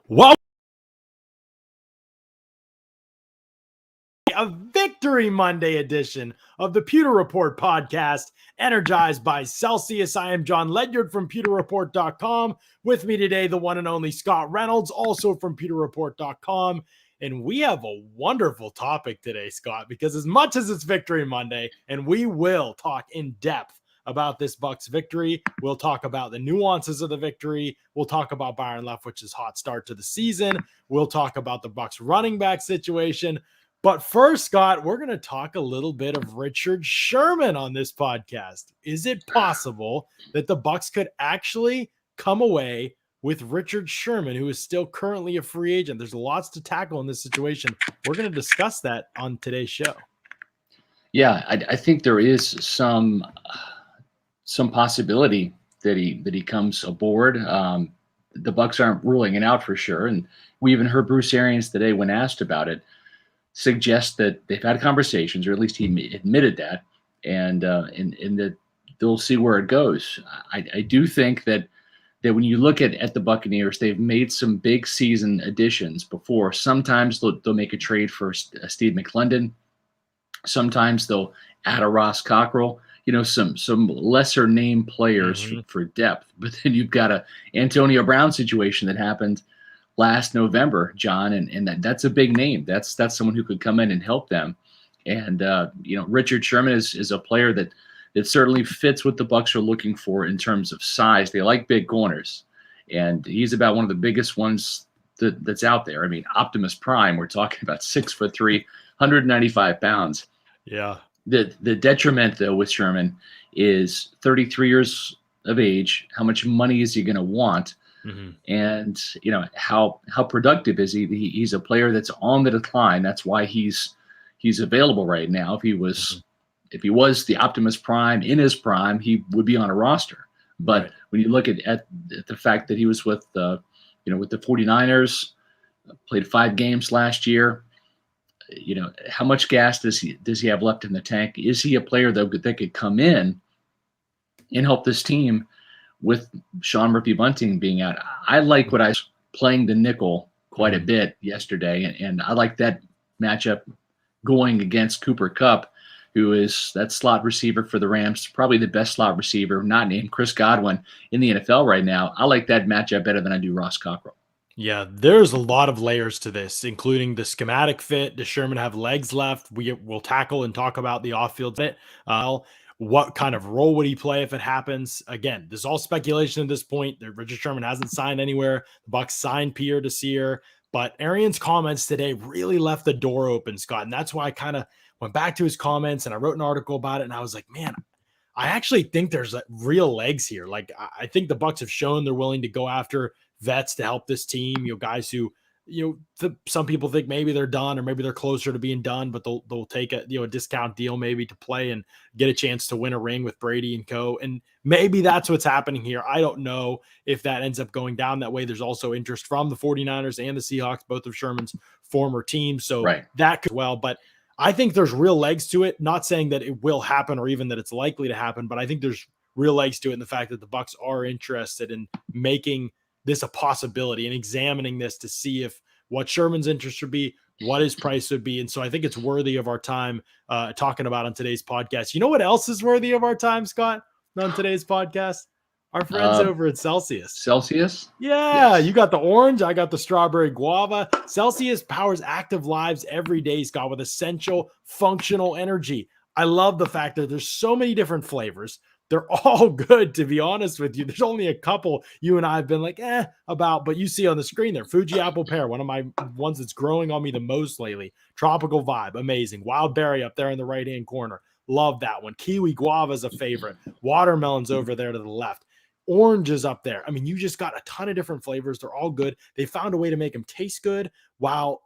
Well, a Victory Monday edition of the Pewter Report podcast, energized by Celsius. I am John Ledyard from pewterreport.com. With me today, the one and only Scott Reynolds, also from pewterreport.com. And we have a wonderful topic today, Scott, because as much as it's Victory Monday, and we will talk in depth about this Bucs victory, we'll talk about the nuances of the victory. We'll talk about Byron Leftwich's hot start to the season. We'll talk about the Bucs running back situation. But first, Scott, we're going to talk a little bit of Richard Sherman on this podcast. Is it possible that the Bucs could actually come away with Richard Sherman, who is still currently a free agent? There's lots to tackle in this situation. We're going to discuss that on today's show. Yeah, I think there is some possibility that he comes aboard. The Bucs aren't ruling it out for sure, and we even heard Bruce Arians today, when asked about it, suggest that they've had conversations, or at least he admitted that, and that they'll see where it goes. I do think that when you look at the Buccaneers, they've made some big season additions before. Sometimes they'll make a trade for Steve McClendon. Sometimes they'll add a Ross Cockrell. Some lesser name players for depth. But then you've got a Antonio Brown situation that happened last November, John, and that's a big name. That's someone who could come in and help them. And Richard Sherman is a player that certainly fits what the Bucs are looking for in terms of size. They like big corners, and he's about one of the biggest ones that's out there. I mean, Optimus Prime, we're talking about 6'3", 195 pounds. Yeah. The detriment, though, with Sherman is 33 years of age. How much money is he going to want? And how productive is he? He's a player that's on the decline. That's why he's available right now. If he was the Optimus Prime in his prime, he would be on a roster. But when you look at the fact that he was with the 49ers, played 5 games last year, how much gas does he have left in the tank? Is he a player that could come in and help this team with Sean Murphy-Bunting being out? I like what I was playing the nickel quite a bit yesterday, and I like that matchup going against Cooper Kupp, who is that slot receiver for the Rams, probably the best slot receiver, not named Chris Godwin, in the NFL right now. I like that matchup better than I do Ross Cockrell. Yeah, there's a lot of layers to this, including the schematic fit. Does Sherman have legs left? We'll tackle and talk about the off-field fit. What kind of role would he play if it happens? Again, this is all speculation at this point. Richard Sherman hasn't signed anywhere. The Bucs signed Pierre Desir, but Arians' comments today really left the door open, Scott, and that's why I kind of went back to his comments and I wrote an article about it, and I was like, man, I actually think there's real legs here. Like, I think the Bucs have shown they're willing to go after vets to help this team. Guys who, some people think maybe they're done or maybe they're closer to being done, but they'll take a discount deal maybe to play and get a chance to win a ring with Brady and co. And maybe that's what's happening here. I don't know if that ends up going down that way. There's also interest from the 49ers and the Seahawks, both of Sherman's former teams. So that could well, but I think there's real legs to it. Not saying that it will happen or even that it's likely to happen, but I think there's real legs to it in the fact that the Bucs are interested in making this a possibility and examining this to see if what Sherman's interest would be, what his price would be. And so I think it's worthy of our time talking about on today's podcast. You know what else is worthy of our time, Scott, on today's podcast? Our friends over at Celsius. Celsius? Yeah, yes. You got the orange. I got the strawberry guava. Celsius powers active lives every day, Scott, with essential functional energy. I love the fact that there's so many different flavors. They're all good, to be honest with you. There's only a couple you and I have been like, about, but you see on the screen there. Fuji apple pear, one of my ones that's growing on me the most lately. Tropical vibe, amazing. Wild berry up there in the right-hand corner. Love that one. Kiwi guava is a favorite. Watermelon's over there to the left. Orange is up there. I mean, you just got a ton of different flavors. They're all good. They found a way to make them taste good while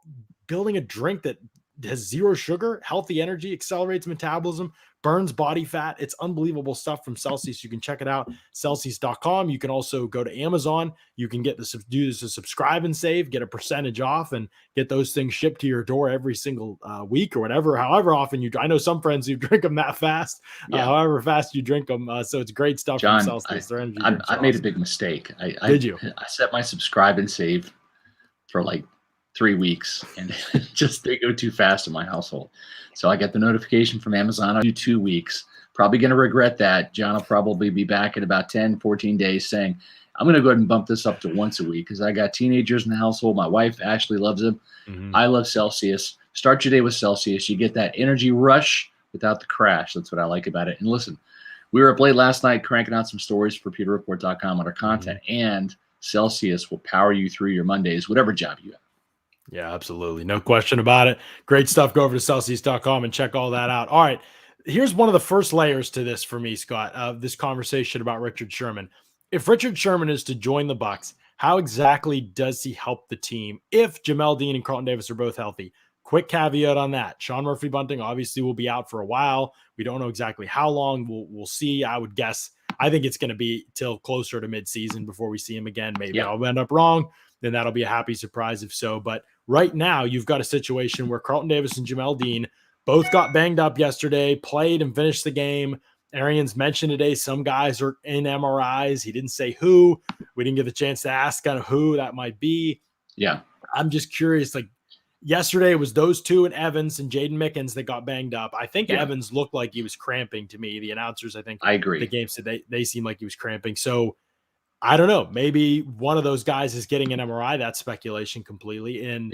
building a drink that has zero sugar, healthy energy, accelerates metabolism, burns body fat. It's unbelievable stuff from Celsius. You can check it out, Celsius.com. You can also go to Amazon. You can do this as subscribe and save, get a percentage off, and get those things shipped to your door every single week or whatever, however often I know some friends who drink them that fast, however fast you drink them. So it's great stuff, John, from Celsius. I made a big mistake. Did you? I set my subscribe and save for like 3 weeks, and just they go too fast in my household. So I got the notification from Amazon. I'll do 2 weeks. Probably going to regret that. John will probably be back in about 10, 14 days saying, I'm going to go ahead and bump this up to once a week because I got teenagers in the household. My wife, Ashley, loves them. I love Celsius. Start your day with Celsius. You get that energy rush without the crash. That's what I like about it. And listen, we were up late last night cranking out some stories for pewterreport.com on our content, and Celsius will power you through your Mondays, whatever job you have. Yeah, absolutely. No question about it. Great stuff. Go over to Celsius.com and check all that out. All right. Here's one of the first layers to this for me, Scott, this conversation about Richard Sherman. If Richard Sherman is to join the Bucs, how exactly does he help the team if Jamel Dean and Carlton Davis are both healthy? Quick caveat on that. Sean Murphy-Bunting obviously will be out for a while. We don't know exactly how long. We'll see. I would guess. I think it's going to be till closer to midseason before we see him again. Maybe I'll end up wrong. Then that'll be a happy surprise if so. But right now, you've got a situation where Carlton Davis and Jamel Dean both got banged up yesterday, played and finished the game. Arians mentioned today some guys are in MRIs. He didn't say who. We didn't get the chance to ask kind of who that might be. Yeah. I'm just curious. Like yesterday, it was those two and Evans and Jaden Mickens that got banged up. I think Evans looked like he was cramping to me. The announcers, I think, I agree. The game said they seemed like he was cramping. So I don't know. Maybe one of those guys is getting an MRI. That's speculation completely. And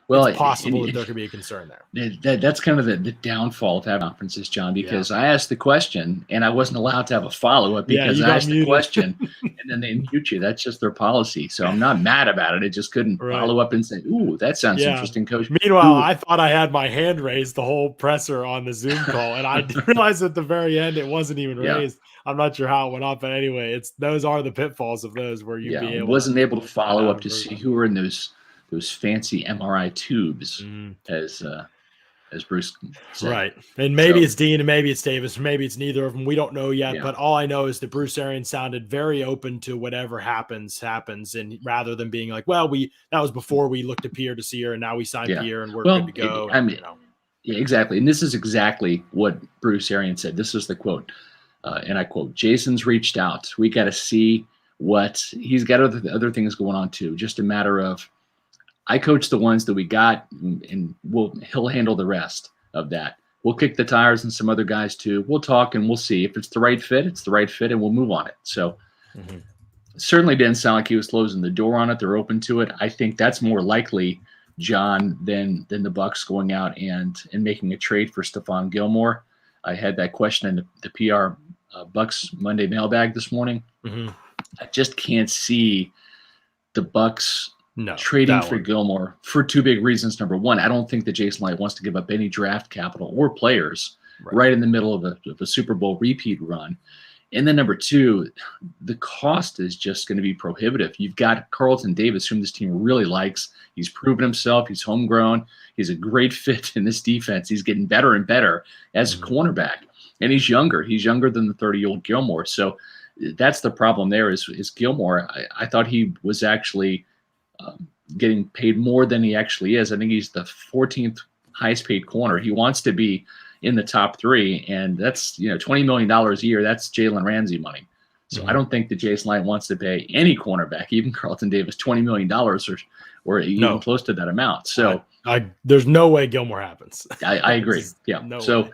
well, it's possible that there could be a concern there. That's kind of the downfall of having conferences, John, because I asked the question and I wasn't allowed to have a follow-up because I asked the question and then they mute you. That's just their policy. So I'm not mad about it. I just couldn't follow up and say, ooh, that sounds interesting, Coach. Meanwhile, I thought I had my hand raised the whole presser on the Zoom call, and I realized at the very end it wasn't even raised. I'm not sure how it went off, but anyway, those are the pitfalls of those where you wasn't able to follow up to see who were in those fancy MRI tubes, as Bruce said. Right. And maybe it's Dean and maybe it's Davis, or maybe it's neither of them. We don't know yet, but all I know is that Bruce Arians sounded very open to whatever happens. And rather than being like, well, that was before we looked at Pierre to see her and now we signed Pierre and we're good to go. Yeah, exactly. And this is exactly what Bruce Arians said. This is the quote, and I quote, Jason's reached out. We got to see what he's got other things going on too. Just a matter of, I coach the ones that we got, and he'll handle the rest of that. We'll kick the tires and some other guys too. We'll talk and we'll see if it's the right fit. It's the right fit, and we'll move on it. So certainly didn't sound like he was closing the door on it. They're open to it. I think that's more likely, John, than the Bucs going out and making a trade for Stephon Gilmore. I had that question in the PR Bucs Monday mailbag this morning. I just can't see the Bucs trading for Gilmore for two big reasons. Number one, I don't think that Jason Light wants to give up any draft capital or players right in the middle of a Super Bowl repeat run. And then number two, the cost is just going to be prohibitive. You've got Carlton Davis, whom this team really likes. He's proven himself. He's homegrown. He's a great fit in this defense. He's getting better and better as a cornerback. And he's younger. He's younger than the 30-year-old Gilmore. So that's the problem there is Gilmore. I thought he was actually getting paid more than he actually is. I think he's the 14th highest paid corner. He wants to be in the top three, and that's $20 million a year. That's Jalen Ramsey money. So I don't think that Jason Light wants to pay any cornerback, even Carlton Davis, $20 million or even close to that amount. So there's no way Gilmore happens. I agree. Yeah. No so way.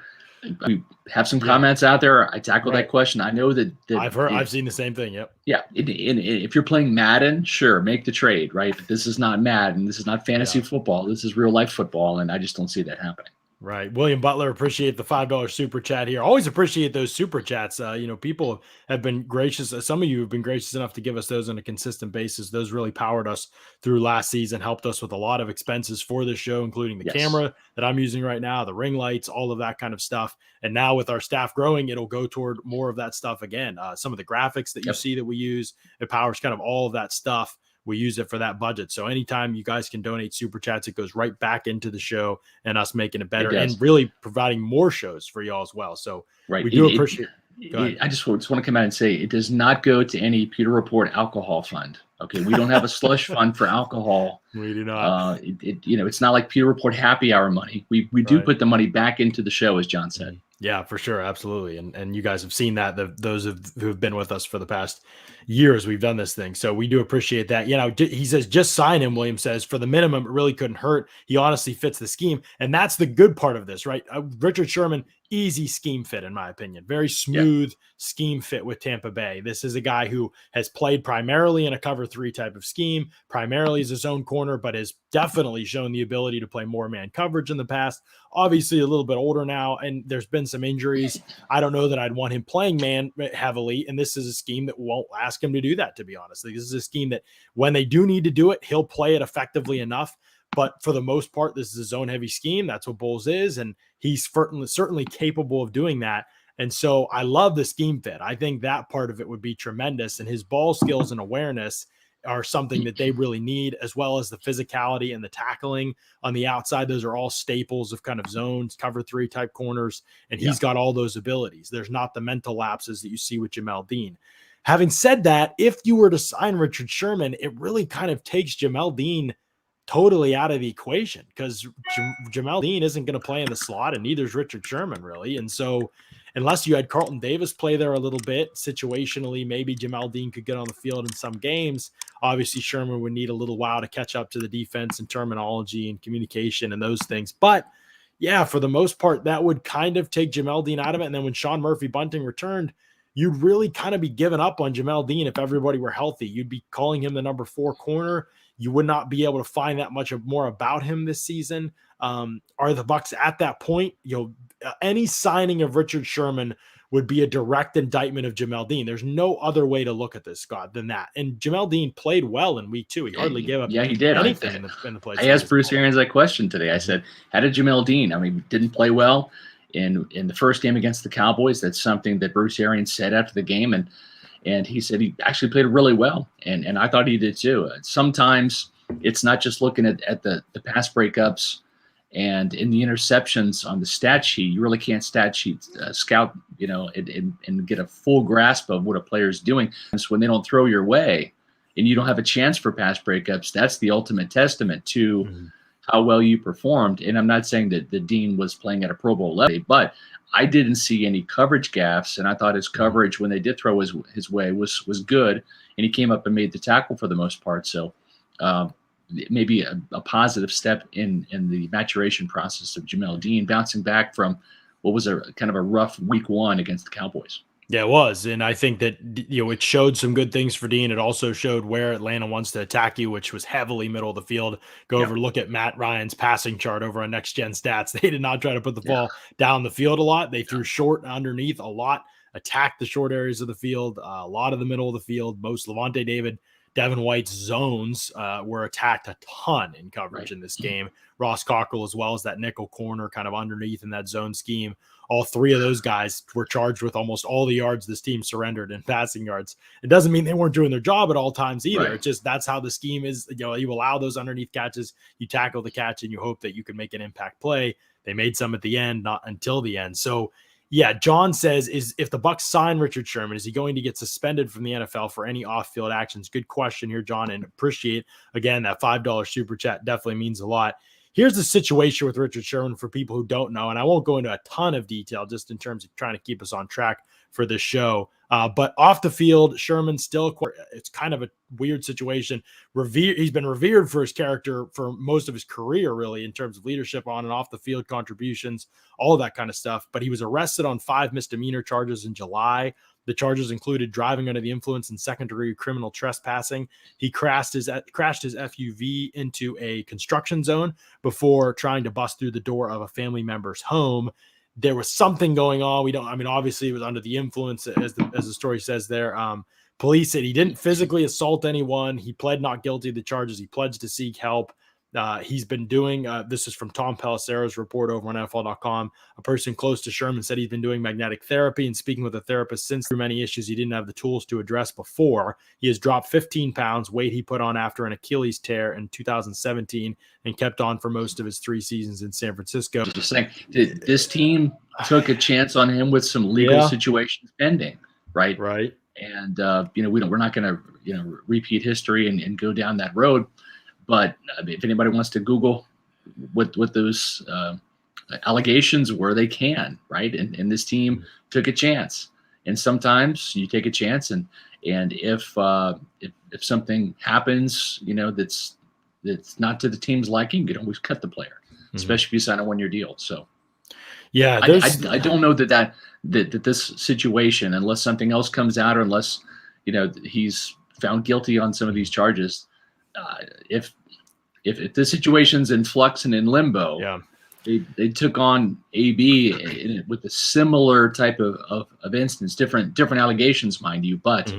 We have some comments out there. I tackled that question. I know that I've seen the same thing. Yep. Yeah. If you're playing Madden, sure, make the trade, right? But this is not Madden. This is not fantasy football. This is real life football, and I just don't see that happening. Right. William Butler, appreciate the $5 super chat here. Always appreciate those super chats. People have been gracious. Some of you have been gracious enough to give us those on a consistent basis. Those really powered us through last season, helped us with a lot of expenses for this show, including the camera that I'm using right now, the ring lights, all of that kind of stuff. And now with our staff growing, it'll go toward more of that stuff again. Some of the graphics that you see that we use, it powers kind of all of that stuff. We use it for that budget. So anytime you guys can donate super chats, it goes right back into the show and us making it better and really providing more shows for y'all as well. So we do appreciate Go ahead. I just want to come out and say it does not go to any Pewter Report alcohol fund. Okay, we don't have a slush fund for alcohol. We do not. It's not like Pewter Report happy hour money. We do Right. put the money back into the show, as John said. Yeah, for sure. Absolutely. And you guys have seen that, those who've been with us for the past years, we've done this thing. So we do appreciate that. He says, just sign him. William says, for the minimum, it really couldn't hurt. He honestly fits the scheme. And that's the good part of this, right? Richard Sherman, easy scheme fit, in my opinion. Very smooth scheme fit with Tampa Bay. This is a guy who has played primarily in a cover 3 type of scheme, primarily as a zone corner, but has definitely shown the ability to play more man coverage in the past. Obviously a little bit older now, and there's been some injuries. I don't know that I'd want him playing man heavily, and this is a scheme that won't ask him to do that, to be honest. This is a scheme that when they do need to do it, he'll play it effectively enough. But for the most part, this is a zone-heavy scheme. That's what Bulls is, and he's certainly capable of doing that. And so I love the scheme fit. I think that part of it would be tremendous, and his ball skills and awareness are something that they really need, as well as the physicality and the tackling on the outside. Those are all staples of kind of zones, cover 3 type corners, and he's got all those abilities. There's not the mental lapses that you see with Jamel Dean. Having said that, if you were to sign Richard Sherman, it really kind of takes Jamel Dean totally out of the equation, because Jamel Dean isn't going to play in the slot, and neither is Richard Sherman, really. And so unless you had Carlton Davis play there a little bit situationally, maybe Jamel Dean could get on the field in some games. Obviously, Sherman would need a little while to catch up to the defense and terminology and communication and those things. But yeah, for the most part, that would kind of take Jamel Dean out of it. And then when Sean Murphy-Bunting returned, you'd really kind of be giving up on Jamel Dean if everybody were healthy. You'd be calling him the number 4 corner. You would not be able to find that much more about him this season. Are the Bucs at that point? Any signing of Richard Sherman would be a direct indictment of Jamel Dean. There's no other way to look at this, Scott, than that. And Jamel Dean played well in week 2. He hardly gave up he did. anything in the play. I asked Bruce Arians that question today. I said, how did Jamel Dean? Didn't play well in the first game against the Cowboys. That's something that Bruce Arians said after the game. And he said he actually played really well. And I thought he did too. Sometimes it's not just looking at the pass breakups and in the interceptions on the stat sheet. You really can't scout, and get a full grasp of what a player is doing. So when they don't throw your way and you don't have a chance for pass breakups, that's the ultimate testament to how well you performed. And I'm not saying that the Dean was playing at a Pro Bowl level, but I didn't see any coverage gaffes, and I thought his coverage when they did throw his way was good, and he came up and made the tackle for the most part. So maybe a positive step in the maturation process of Jamel Dean, bouncing back from what was a kind of a rough week 1 against the Cowboys. Yeah, it was. And I think that, it showed some good things for Dean. It also showed where Atlanta wants to attack you, which was heavily middle of the field. Go over, look at Matt Ryan's passing chart over on Next Gen Stats. They did not try to put the ball down the field a lot. They threw short underneath a lot, attacked the short areas of the field, a lot of the middle of the field. Most Levante David, Devin White's zones were attacked a ton in coverage in this game. Ross Cockrell, as well as that nickel corner kind of underneath in that zone scheme. All 3 of those guys were charged with almost all the yards this team surrendered in passing yards. It doesn't mean they weren't doing their job at all times either. Right. It's just that's how the scheme is. You allow those underneath catches, you tackle the catch, and you hope that you can make an impact play. They made some at the end, not until the end. So, yeah, John says, if the Bucs sign Richard Sherman, is he going to get suspended from the NFL for any off-field actions? Good question here, John, and appreciate, again, that $5 super chat definitely means a lot. Here's the situation with Richard Sherman for people who don't know, and I won't go into a ton of detail just in terms of trying to keep us on track for this show. But off the field, Sherman still, it's kind of a weird situation. He's been revered for his character for most of his career, really, in terms of leadership on and off the field contributions, all of that kind of stuff. But he was arrested on 5 misdemeanor charges in July. The charges included driving under the influence and second-degree criminal trespassing. He crashed his FUV into a construction zone before trying to bust through the door of a family member's home. There was something going on. Obviously it was under the influence, as the story says there. Police said he didn't physically assault anyone. He pled not guilty to the charges. He pledged to seek help. He's been doing, this is from Tom Pelissero's report over on NFL.com. A person close to Sherman said he's been doing magnetic therapy and speaking with a therapist since through many issues he didn't have the tools to address before. He has dropped 15 pounds, weight he put on after an Achilles tear in 2017, and kept on for most of his 3 seasons in San Francisco. Just saying, this team took a chance on him with some legal situations pending, right? Right. And, we're not going to, repeat history and go down that road. But if anybody wants to Google what those allegations were, they can, right? And this team took a chance. And sometimes you take a chance, and if something happens, that's not to the team's liking, you can always cut the player, especially if you sign a 1-year deal. So, yeah, I don't know that this situation, unless something else comes out, or unless he's found guilty on some of these charges. If the situation's in flux and in limbo, they took on AB with a similar type of instance, different allegations, mind you, but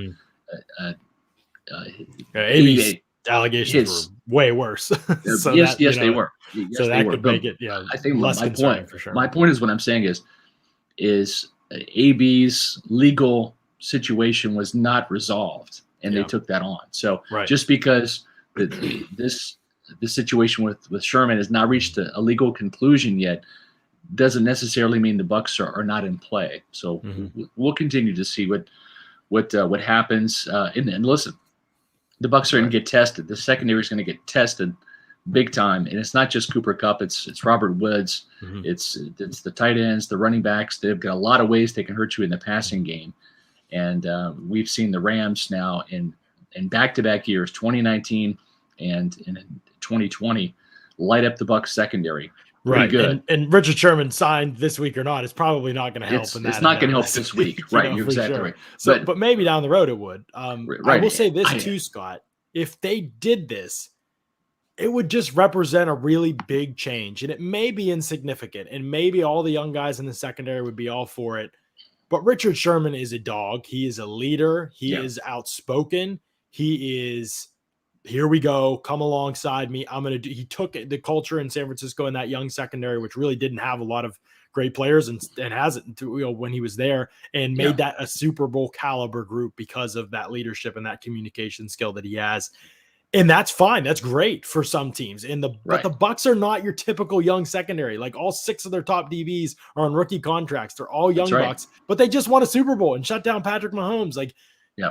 AB's allegations were way worse. So yes, they were. Yes, so that could make it, I think less concerning for sure. My point is, what I'm saying is AB's legal situation was not resolved, and they took that on. So just because this situation with Sherman has not reached a legal conclusion yet, doesn't necessarily mean the Bucs are not in play. So we'll continue to see what happens. And listen, the Bucs are going to get tested. The secondary is going to get tested big time, and it's not just Cooper Kupp. It's Robert Woods. It's the tight ends, the running backs. They've got a lot of ways they can hurt you in the passing game, and we've seen the Rams now in back-to-back years, 2019 and in 2020, light up the Bucs secondary. Pretty good. And Richard Sherman signed this week or not, it's probably not going to help. It's not going to help this week. Right. You're exactly right. So, but maybe down the road it would. I will say this too, Scott. If they did this, it would just represent a really big change, and it may be insignificant, and maybe all the young guys in the secondary would be all for it. But Richard Sherman is a dog. He is a leader. He is outspoken. He is, here we go, come alongside me. He took the culture in San Francisco in that young secondary, which really didn't have a lot of great players and hasn't when he was there, and made that a Super Bowl caliber group because of that leadership and that communication skill that he has. And that's fine. That's great for some teams. But the Bucs are not your typical young secondary. Like, all 6 of their top DBs are on rookie contracts. They're all young Bucs, but they just won a Super Bowl and shut down Patrick Mahomes. Like,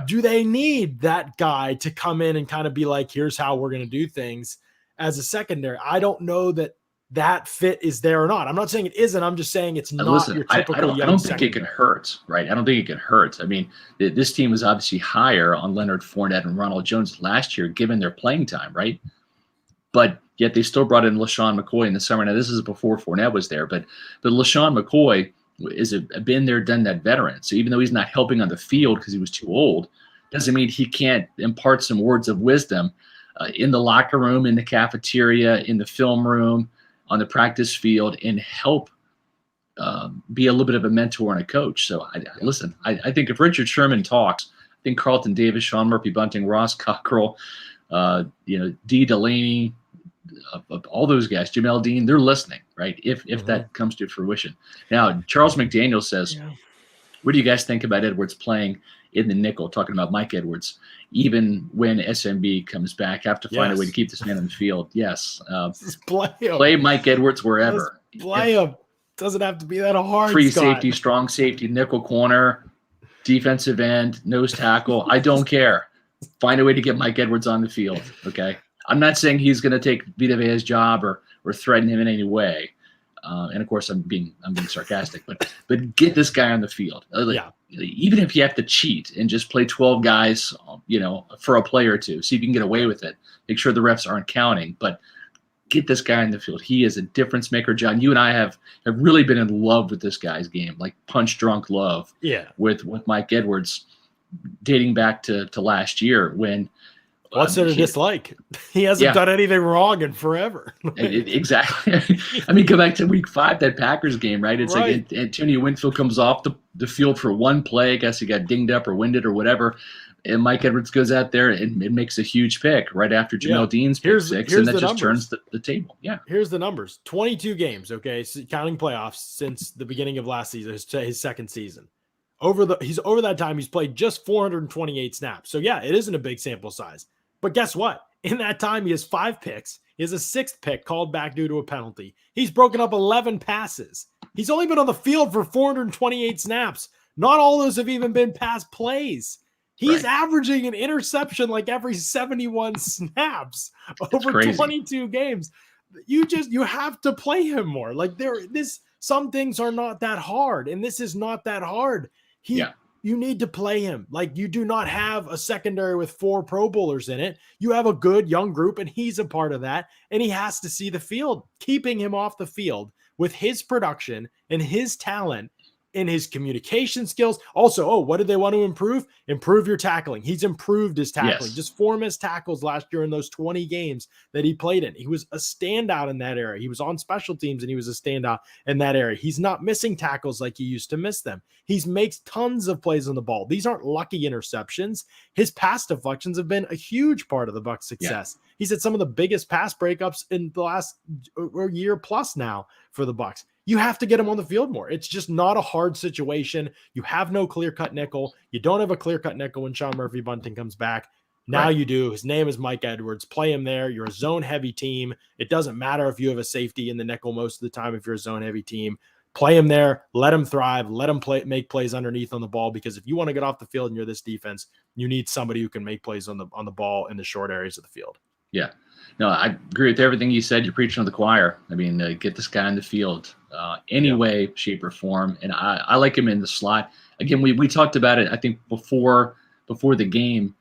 do they need that guy to come in and kind of be like, here's how we're going to do things as a secondary? I don't know that fit is there or not. I'm not saying it isn't. I'm just saying it's not your typical young I don't secondary. think it can hurt, right? I don't think it can hurt. I mean, this team was obviously higher on Leonard Fournette and Ronald Jones last year, given their playing time, right? But yet they still brought in LaShawn McCoy in the summer. Now, this is before Fournette was there, but LaShawn McCoy is a been there, done that veteran. So even though he's not helping on the field because he was too old, doesn't mean he can't impart some words of wisdom in the locker room, in the cafeteria, in the film room, on the practice field, and help be a little bit of a mentor and a coach. So I think if Richard Sherman talks, I think Carlton Davis, Sean Murphy-Bunting, Ross Cockrell, Dee Delaney, all those guys, Jamel Dean, they're listening, right? If that comes to fruition. Now, Charles McDaniel says, what do you guys think about Edwards playing in the nickel, talking about Mike Edwards, even when SMB comes back, have to find a way to keep this man on the field? Yes. Play Mike Edwards wherever. Play him. Doesn't have to be that hard. Free safety, strong safety, nickel corner, defensive end, nose tackle. I don't care. Find a way to get Mike Edwards on the field. Okay. I'm not saying he's going to take Vita Vea's job or threaten him in any way. And of course, I'm being sarcastic, but get this guy on the field. Even if you have to cheat and just play 12 guys, for a play or two, see if you can get away with it. Make sure the refs aren't counting, but get this guy in the field. He is a difference maker. John, you and I have really been in love with this guy's game, like punch drunk love. With Mike Edwards, dating back to last year when. What's there to dislike? He hasn't done anything wrong in forever. Exactly. I mean, go back to week 5, that Packers game, right? It's like Antonio Winfield comes off the field for one play. I guess he got dinged up or winded or whatever. and Mike Edwards goes out there and it makes a huge pick right after Jamel Dean's pick six, and that just turns the table. Yeah. Here's the numbers: 22 games, okay, so counting playoffs since the beginning of last season, his second season. Over that time, he's played just 428 snaps. So yeah, it isn't a big sample size. But guess what? In that time, he has 5 picks. He has a 6th pick called back due to a penalty. He's broken up 11 passes. He's only been on the field for 428 snaps. Not all those have even been pass plays. He's averaging an interception like every 71 snaps over 22 games. You have to play him more. Like some things are not that hard, and this is not that hard. You need to play him. Like, you do not have a secondary with 4 Pro Bowlers in it. You have a good young group, and he's a part of that, and he has to see the field. Keeping him off the field with his production and his talent in his communication skills. Also, what did they want to improve? Improve your tackling. He's improved his tackling. Yes. Just 4 missed tackles last year in those 20 games that he played in. He was a standout in that area. He was on special teams, and he was a standout in that area. He's not missing tackles like he used to miss them. He makes tons of plays on the ball. These aren't lucky interceptions. His pass deflections have been a huge part of the Bucs' success. Yeah. He's had some of the biggest pass breakups in the last year plus now for the Bucs. You have to get him on the field more. It's just not a hard situation. You have no clear-cut nickel. You don't have a clear-cut nickel when Sean Murphy-Bunting comes back. Now you do. His name is Mike Edwards. Play him there. You're a zone-heavy team. It doesn't matter if you have a safety in the nickel most of the time if you're a zone-heavy team. Play him there. Let him thrive. Let him make plays underneath on the ball, because if you want to get off the field and you're this defense, you need somebody who can make plays on the ball in the short areas of the field. Yeah. No, I agree with everything you said. You're preaching to the choir. I mean, get this guy in the field any way, shape, or form. And I like him in the slot. Again, we talked about it, I think, before the game.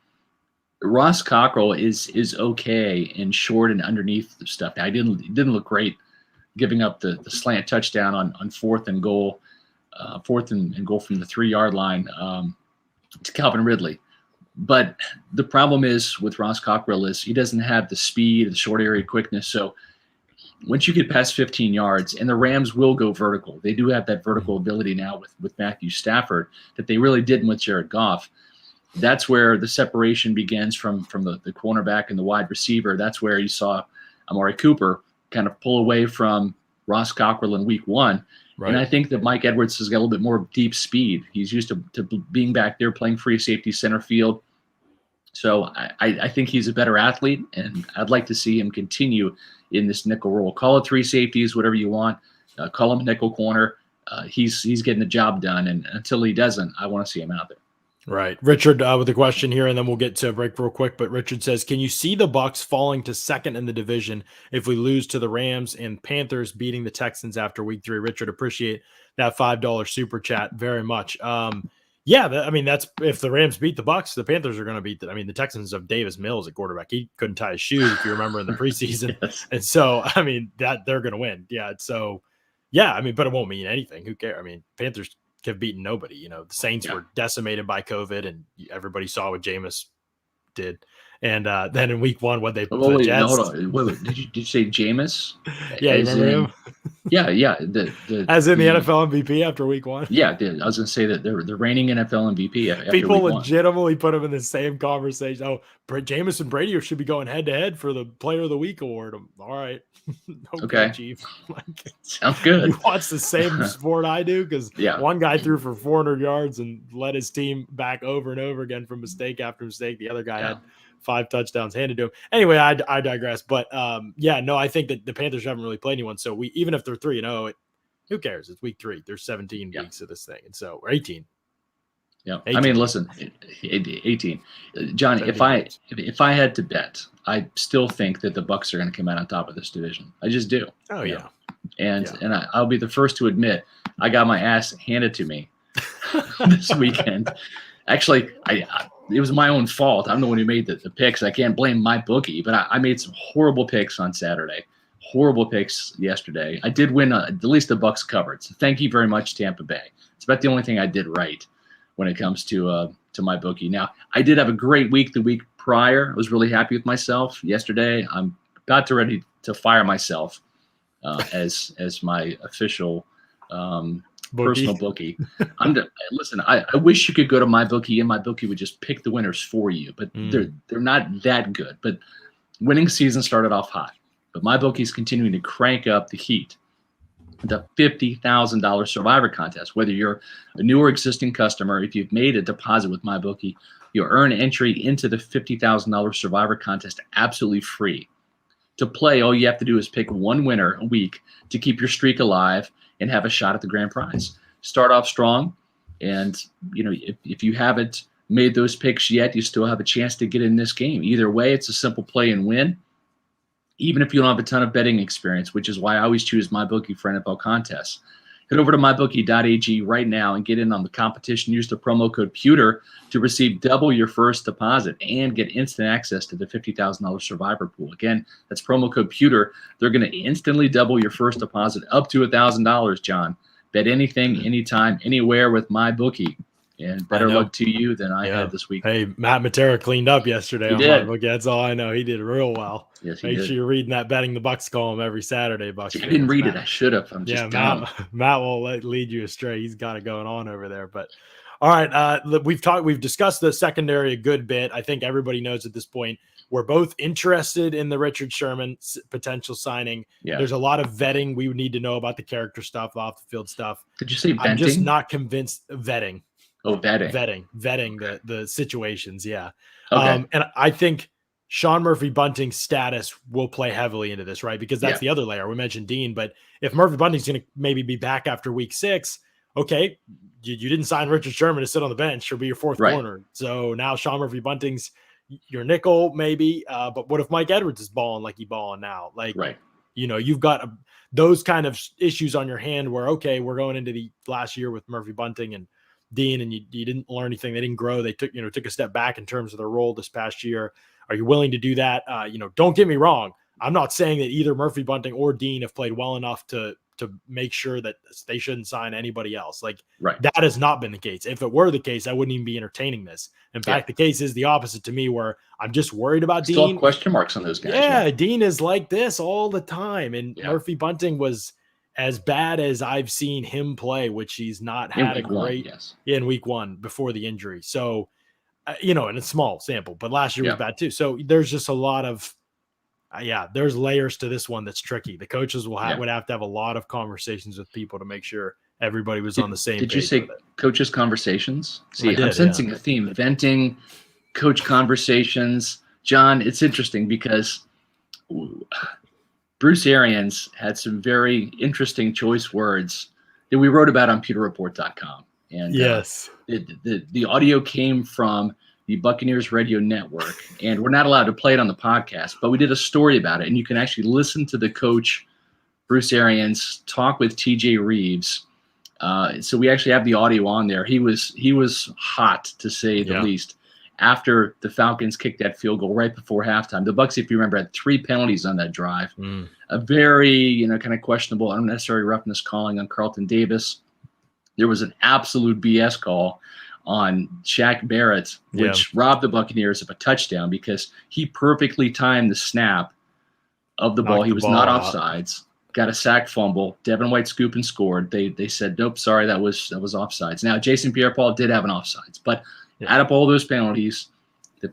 Ross Cockrell is okay in short and underneath the stuff. Now, he didn't look great giving up the slant touchdown on 4th and goal, 4th and goal from the 3-yard line to Calvin Ridley. But the problem is with Ross Cockrell is he doesn't have the speed, the short area quickness. So once you get past 15 yards, and the Rams will go vertical. They do have that vertical ability now with Matthew Stafford that they really didn't with Jared Goff. That's where the separation begins from the cornerback and the wide receiver. That's where you saw Amari Cooper kind of pull away from Ross Cockrell in week 1. Right. And I think that Mike Edwards has got a little bit more deep speed. He's used to being back there playing free safety center field. So I think he's a better athlete, and I'd like to see him continue in this nickel role. Call it 3 safeties, whatever you want. Call him nickel corner. He's getting the job done, and until he doesn't, I want to see him out there. Right. Richard with a question here, and then we'll get to a break real quick. But Richard says, can you see the Bucs falling to 2nd in the division if we lose to the Rams, and Panthers beating the Texans after week 3? Richard, appreciate that $5 super chat very much. That's if the Rams beat the Bucs, the Panthers are going to beat the Texans have Davis Mills at quarterback. He couldn't tie his shoes, if you remember, in the preseason. Yes. And so, that they're going to win. Yeah. So, but it won't mean anything. Who cares? Panthers have beaten nobody. The Saints were decimated by COVID, and everybody saw what Jameis did. And then in week 1, what they hold on. Wait. Did you say Jameis? Yeah, you remember him? Yeah. As in the NFL MVP after week 1. Yeah, I was going to say that they're reigning NFL MVP. After people week legitimately put him in the same conversation. Oh, Jameis and Brady should be going head to head for the Player of the Week award. All right, okay, Chief. Sounds good. You watch the same sport I do, because one guy threw for 400 yards and led his team back over and over again from mistake after mistake. The other guy had 5 touchdowns handed to him. Anyway, I digress. But I think that the Panthers haven't really played anyone. So even if they're 3-0, who cares? It's week 3. There's 17 weeks of this thing, and so or 18. Yeah, 18. Listen, 18. Johnny, if I had to bet, I still think that the Bucs are going to come out on top of this division. I just do. Oh yeah. And I'll be the first to admit I got my ass handed to me this weekend. Actually, it was my own fault. I'm the one who made the picks. I can't blame MyBookie, but I made some horrible picks on Saturday. Horrible picks yesterday. I did win at least the Bucs covered. So thank you very much, Tampa Bay. It's about the only thing I did right when it comes to MyBookie. Now, I did have a great week the week prior. I was really happy with myself. Yesterday, I'm about to ready to fire myself as my official personal bookie. Listen, I wish you could go to MyBookie and MyBookie would just pick the winners for you, but they're not that good. But winning season started off hot, but MyBookie is continuing to crank up the heat. The $50,000 Survivor contest. Whether you're a new or existing customer, if you've made a deposit with MyBookie, you'll earn entry into the $50,000 Survivor contest absolutely free. To play, all you have to do is pick one winner a week to keep your streak alive and have a shot at the grand prize. Start off strong, and if you haven't made those picks yet, you still have a chance to get in this game. Either way, it's a simple play and win. Even if you don't have a ton of betting experience, which is why I always choose MyBookie for NFL contests. Head over to mybookie.ag right now and get in on the competition. Use the promo code Pewter to receive double your first deposit and get instant access to the $50,000 Survivor pool. Again, that's promo code Pewter. They're going to instantly double your first deposit up to $1,000, John. Bet anything, anytime, anywhere with MyBookie. And better luck to you than I had this week. Hey, Matt Matera cleaned up yesterday on MyBookie. That's all I know. He did real well. Yes, Make sure you're reading that Betting the Bucs column every Saturday, Bucs. I didn't read it. I should have. I'm just dumb. Matt will lead you astray. He's got it going on over there. But all right, we've discussed the secondary a good bit. I think everybody knows at this point we're both interested in the Richard Sherman potential signing. Yeah. There's a lot of vetting we would need to know about the character stuff, off the field stuff. Did you say venting? I'm just not convinced. Vetting. Oh, vetting the situations. Yeah. Okay. And I think Sean Murphy-Bunting's status will play heavily into this, right? Because that's the other layer. We mentioned Dean, but if Murphy-Bunting's going to maybe be back after week 6, okay, you didn't sign Richard Sherman to sit on the bench or be your fourth corner. So now Sean Murphy-Bunting's your nickel maybe. But what if Mike Edwards is balling like he's balling now? Like, you've got those kind of issues on your hand where, okay, we're going into the last year with Murphy-Bunting and Dean, and you didn't learn anything. They didn't grow. They took a step back in terms of their role this past year. Are you willing to do that? Don't get me wrong. I'm not saying that either Murphy-Bunting or Dean have played well enough to make sure that they shouldn't sign anybody else. That has not been the case. If it were the case, I wouldn't even be entertaining this. In fact, the case is the opposite to me, where I'm just worried about Dean. Still have question marks on those guys. Yeah, Dean is like this all the time, and Murphy-Bunting was as bad as I've seen him play, which he's not had a great in week 1 before the injury. So, and it's small sample, but last year was bad too. So there's just a lot of, there's layers to this one that's tricky. The coaches would have to have a lot of conversations with people to make sure everybody was on the same page. Did you say coaches conversations? See, I'm sensing a theme: venting, coach conversations. John, it's interesting because Bruce Arians had some very interesting choice words that we wrote about on pewterreport.com. And the audio came from the Buccaneers radio network, and we're not allowed to play it on the podcast, but we did a story about it, and you can actually listen to the coach, Bruce Arians, talk with TJ Reeves. So we actually have the audio on there. He was hot, to say the least, after the Falcons kicked that field goal right before halftime. The Bucs, if you remember, had 3 penalties on that drive. A very, kind of questionable, unnecessary roughness calling on Carlton Davis. There was an absolute BS call on Shaq Barrett, which robbed the Buccaneers of a touchdown because he perfectly timed the snap of the ball. He was not offsides. Got a sack fumble. Devin White scooped and scored. They said, nope, sorry, that was offsides. Now, Jason Pierre-Paul did have an offsides, but add up all those penalties, the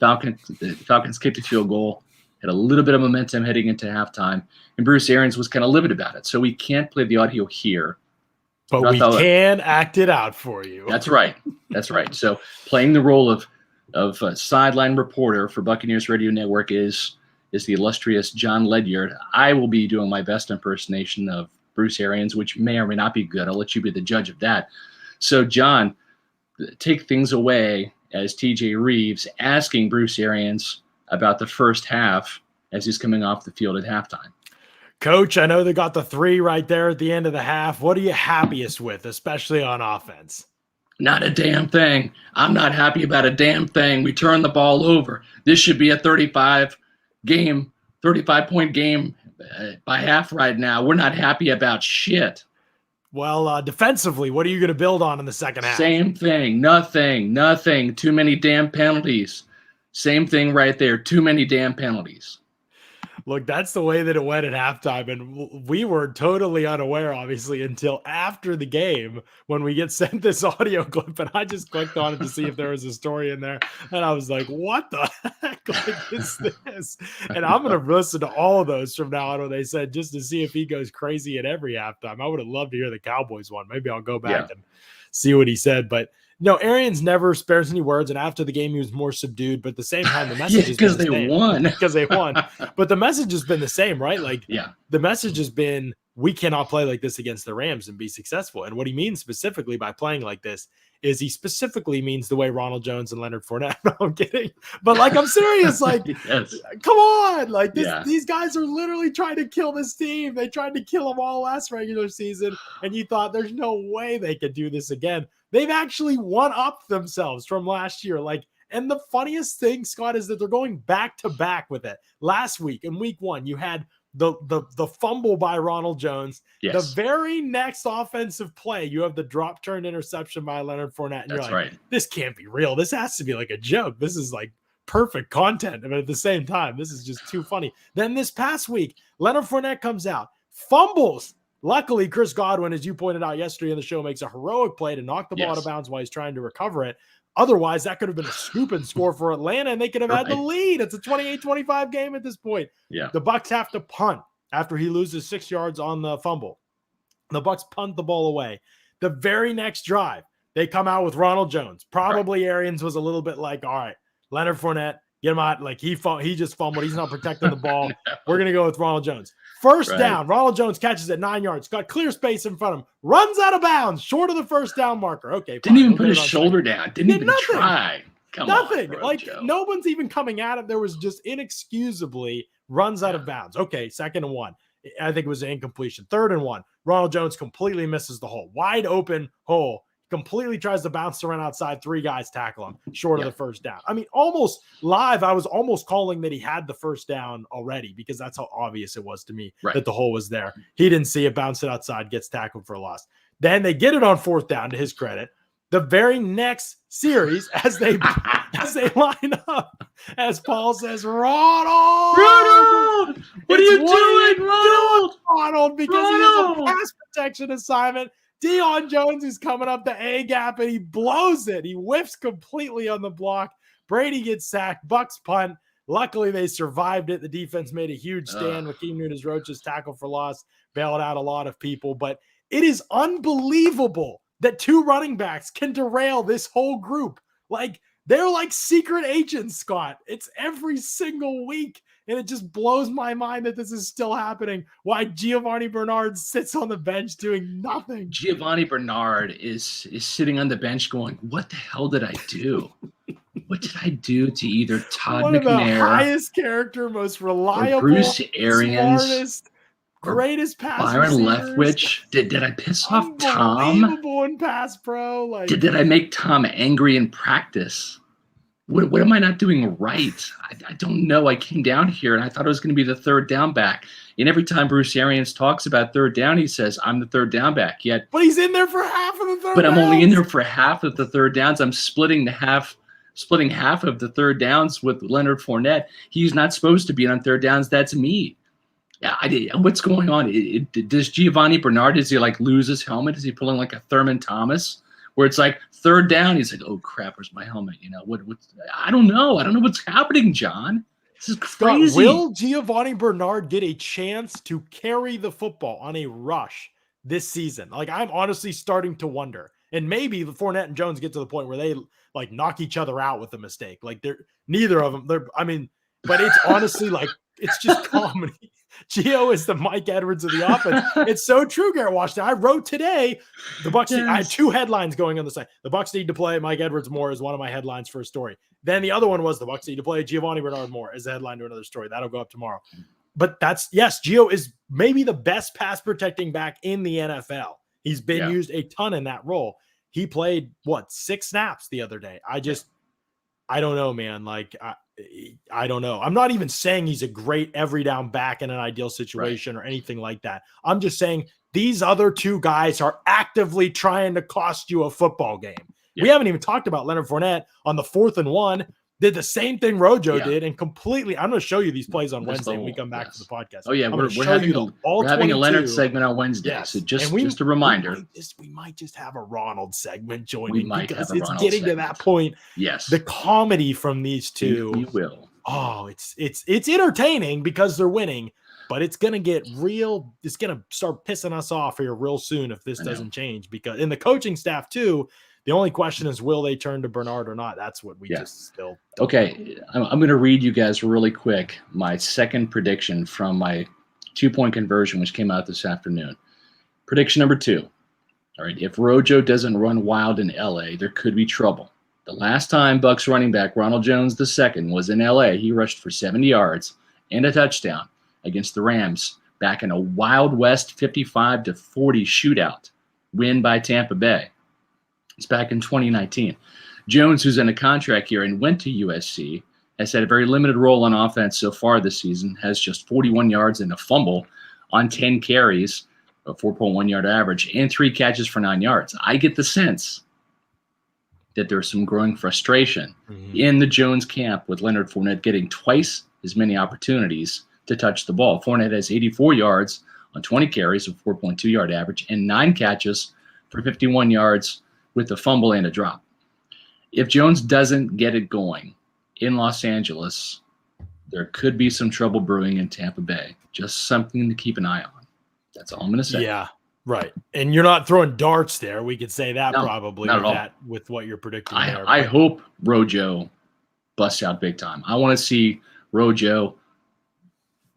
Falcons kicked a field goal, had a little bit of momentum heading into halftime, and Bruce Arians was kind of livid about it. So we can't play the audio here. But we can act it out for you. That's right. So playing the role of a sideline reporter for Buccaneers Radio Network is the illustrious John Ledyard. I will be doing my best impersonation of Bruce Arians, which may or may not be good. I'll let you be the judge of that. So, John, take things away as TJ Reeves asking Bruce Arians about the first half as he's coming off the field at halftime. Coach, I know they got the 3 right there at the end of the half. What are you happiest with, especially on offense? Not a damn thing. I'm not happy about a damn thing. We turned the ball over. This should be a 35-point game by half right now. We're not happy about shit. Well, defensively, what are you going to build on in the second half? Same thing. Nothing. Too many damn penalties. Same thing right there. Too many damn penalties. Look, that's the way that it went at halftime. And we were totally unaware, obviously, until after the game when we get sent this audio clip. And I just clicked on it to see if there was a story in there. And I was like, what the heck like is this? And I'm going to listen to all of those from now on when they said, just to see if he goes crazy at every halftime. I would have loved to hear the Cowboys one. Maybe I'll go back and see what he said. But no, Arians never spares any words, and after the game, he was more subdued. But at the same time, the message is because they won. Because they won. But the message has been the same, right? Like, the message has been, we cannot play like this against the Rams and be successful. And what he means specifically by playing like this is he specifically means the way Ronald Jones and Leonard Fournette. No, I'm kidding. But like, I'm serious. Like, come on. Like, these guys are literally trying to kill this team. They tried to kill them all last regular season, and you thought there's no way they could do this again. They've actually one-upped themselves from last year. Like, and the funniest thing, Scott, is that they're going back to back with it. Last week, in week 1, you had the fumble by Ronald Jones. The very next offensive play, you have the drop turn interception by Leonard Fournette. And you're like, this can't be real. This has to be like a joke. This is like perfect content. But at the same time, this is just too funny. Then this past week, Leonard Fournette comes out, fumbles. Luckily, Chris Godwin, as you pointed out yesterday in the show, makes a heroic play to knock the ball out of bounds while he's trying to recover it. Otherwise, that could have been a scoop and score for Atlanta, and they could have had the lead. It's a 28-25 game at this point. The Bucs have to punt after he loses 6 yards on the fumble. The Bucs punt the ball away. The very next drive, they come out with Ronald Jones. Probably Arians was a little bit like, all right, Leonard Fournette, get him out. Like, he just fumbled. He's not protecting the ball. We're going to go with Ronald Jones. First down, Ronald Jones catches it 9 yards, got clear space in front of him, runs out of bounds, short of the first down marker. Okay, didn't even put his shoulder down. Didn't even try. Nothing. Like, no one's even coming at him. There was just inexcusably runs out of bounds. Okay, 2nd and 1. I think it was an incompletion. 3rd and 1. Ronald Jones completely misses the hole. Wide open hole. Completely tries to bounce to run outside. 3 guys tackle him short of the first down. I mean, almost live, I was almost calling that he had the first down already because that's how obvious it was to me that the hole was there. He didn't see it, bounce it outside, gets tackled for a loss. Then they get it on 4th down, to his credit. The very next series, as they line up, as Paul says, Ronald, what are you doing, Ronald? Because he has a pass protection assignment. Deion Jones is coming up the A gap and he blows it. He whiffs completely on the block. Brady gets sacked. Bucs punt. Luckily, they survived it. The defense made a huge stand. Joaquin Nunez-Roche's tackle for loss bailed out a lot of people. But it is unbelievable that 2 running backs can derail this whole group. Like, they're like secret agents, Scott. It's every single week. And it just blows my mind that this is still happening. Why Giovanni Bernard sits on the bench doing nothing. Giovanni Bernard is sitting on the bench going, what the hell did I do? What did I do to either Todd One McNair, of the highest character, most reliable, Bruce Arians, smartest, greatest pass Byron receivers. Leftwich? Did I piss off Tom? Unbelievable in pass pro. Like, did I make Tom angry in practice? What am I not doing right? I don't know. I came down here and I thought it was going to be the 3rd down back. And every time Bruce Arians talks about 3rd down, he says, I'm the 3rd down back. But he's in there for half of the 3rd But I'm downs. only in there for half of the 3rd downs. I'm splitting half of the 3rd downs with Leonard Fournette. He's not supposed to be on 3rd downs. That's me. What's going on? Does Giovanni Bernard, does he like lose his helmet? Is he pulling like a Thurman Thomas? Where it's like 3rd down, he's like, "Oh crap, where's my helmet?" You know what? I don't know. I don't know what's happening, John. This is crazy. Scott, will Giovanni Bernard get a chance to carry the football on a rush this season? Like, I'm honestly starting to wonder. And maybe the Fournette and Jones get to the point where they like knock each other out with a mistake. Like, they're neither of them. But it's honestly like it's just comedy. Gio is the Mike Edwards of the offense. It's so true, Garrett Washington. I wrote today, the Bucs. I had 2 headlines going on the site. The Bucs need to play Mike Edwards more is one of my headlines for a story. Then the other one was the Bucs need to play Giovanni Bernard more as a headline to another story. That'll go up tomorrow. But Gio is maybe the best pass protecting back in the NFL. He's been used a ton in that role. He played 6 snaps the other day. I don't know, man. Like, I don't know. I'm not even saying he's a great every down back in an ideal situation or anything like that. I'm just saying these other 2 guys are actively trying to cost you a football game. We haven't even talked about Leonard Fournette on the 4th and 1. did the same thing Rojo Yeah. did, and completely. I'm going to show you these plays on That's Wednesday the when we whole- come back yes. to the podcast. Oh yeah, I'm we're gonna show you the all having a Leonard 22. segment on Wednesday. Yes. So And just a reminder. We might just have a Ronald segment We joining might because have a it's Ronald getting to segment. that point. Yes. The comedy from these two. We will. Oh, it's entertaining because they're winning, but it's gonna get real. It's gonna start pissing us off here real soon if this doesn't change. Because in the coaching staff too, the only question is, will they turn to Bernard or not? That's what we just still don't Okay, I'm going to read you guys really quick my second prediction from my 2-point conversion, which came out this afternoon. Prediction number 2. All right, if Rojo doesn't run wild in LA, there could be trouble. The last time Bucs running back Ronald Jones II was in LA, he rushed for 70 yards and a touchdown against the Rams back in a Wild West 55-40 shootout win by Tampa Bay. It's back in 2019. Jones, who's in a contract year and went to USC, has had a very limited role on offense so far this season, has just 41 yards and a fumble on 10 carries, a 4.1 yard average, and 3 catches for 9 yards. I get the sense that there's some growing frustration in the Jones camp with Leonard Fournette getting twice as many opportunities to touch the ball. Fournette has 84 yards on 20 carries, a 4.2 yard average, and 9 catches for 51 yards with a fumble and a drop. If Jones doesn't get it going in Los Angeles, there could be some trouble brewing in Tampa Bay. Just something to keep an eye on. That's all I'm going to say. Yeah, right. And you're not throwing darts there. We could say that probably not with at all. with what you're predicting there. I hope Rojo busts out big time. I want to see Rojo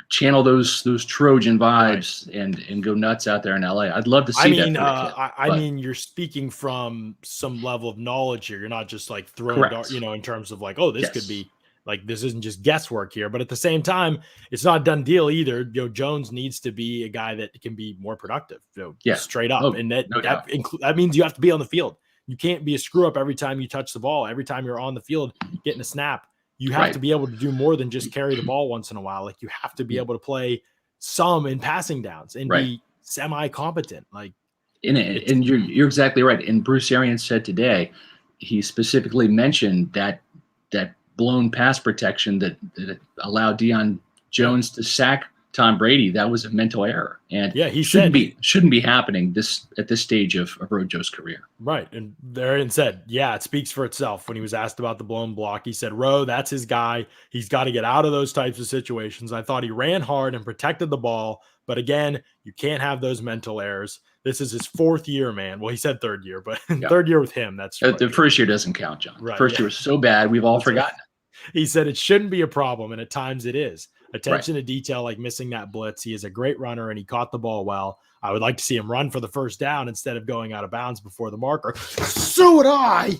channel those Trojan vibes and go nuts out there in LA. I'd love to see that. I mean, you're speaking from some level of knowledge here. You're not just like throwing dart, in terms of like, oh, this could be like, this isn't just guesswork here. But at the same time, it's not a done deal either. Jones needs to be a guy that can be more productive, straight up. And that means you have to be on the field. You can't be a screw up every time you touch the ball. Every time you're on the field getting a snap. You have to be able to do more than just carry the ball once in a while. Like, you have to be able to play some in passing downs and be semi-competent. Like, and you're exactly right. And Bruce Arians said today, he specifically mentioned that blown pass protection that allowed Deion Jones to sack Tom Brady. That was a mental error, and he shouldn't be happening at this stage of Rojo's career. Right. And Arians said, it speaks for itself. When he was asked about the blown block, he said, Ro, that's his guy. He's got to get out of those types of situations. I thought he ran hard and protected the ball. But again, you can't have those mental errors. This is his 4th year, man. Well, he said 3rd year, but 3rd year with him. That's right. The first year doesn't count, John. Right, First year was so bad, we've all forgotten it. He said it shouldn't be a problem, and at times it is. Attention to detail, like missing that blitz. He is a great runner, and he caught the ball well. I would like to see him run for the first down instead of going out of bounds before the marker. So would I.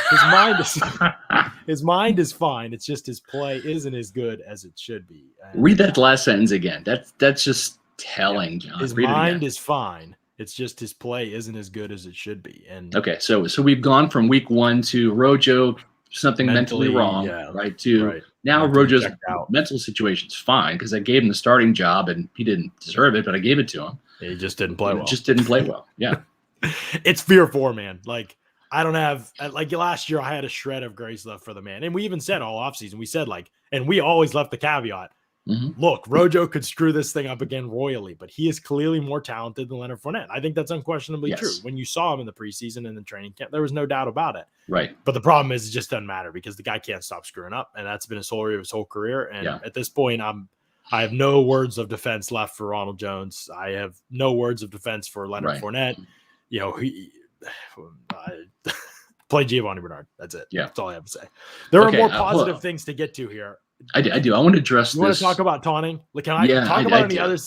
His mind is fine. It's just his play isn't as good as it should be. And read that last sentence again. That's just telling, John. His mind is fine. It's just his play isn't as good as it should be. And okay, so we've gone from week 1 to Rojo something mentally wrong, right? To now Rojo's mental situation's fine because I gave him the starting job and he didn't deserve it, but I gave it to him. He just didn't play well. Yeah. It's fear 4, man. Like, I don't have, like last year, I had a shred of grace left for the man. And we even said all offseason, we said and we always left the caveat. Look, Rojo could screw this thing up again royally, but he is clearly more talented than Leonard Fournette. I think that's unquestionably true. When you saw him in the preseason and the training camp, there was no doubt about it. Right. But the problem is it just doesn't matter because the guy can't stop screwing up, and that's been a story of his whole career. And at this point, I have no words of defense left for Ronald Jones. I have no words of defense for Leonard Fournette. Play Giovanni Bernard. That's it. Yeah. That's all I have to say. There are more positive things to get to here. I do. I want to address You want to talk about taunting? Like, can I talk about any other?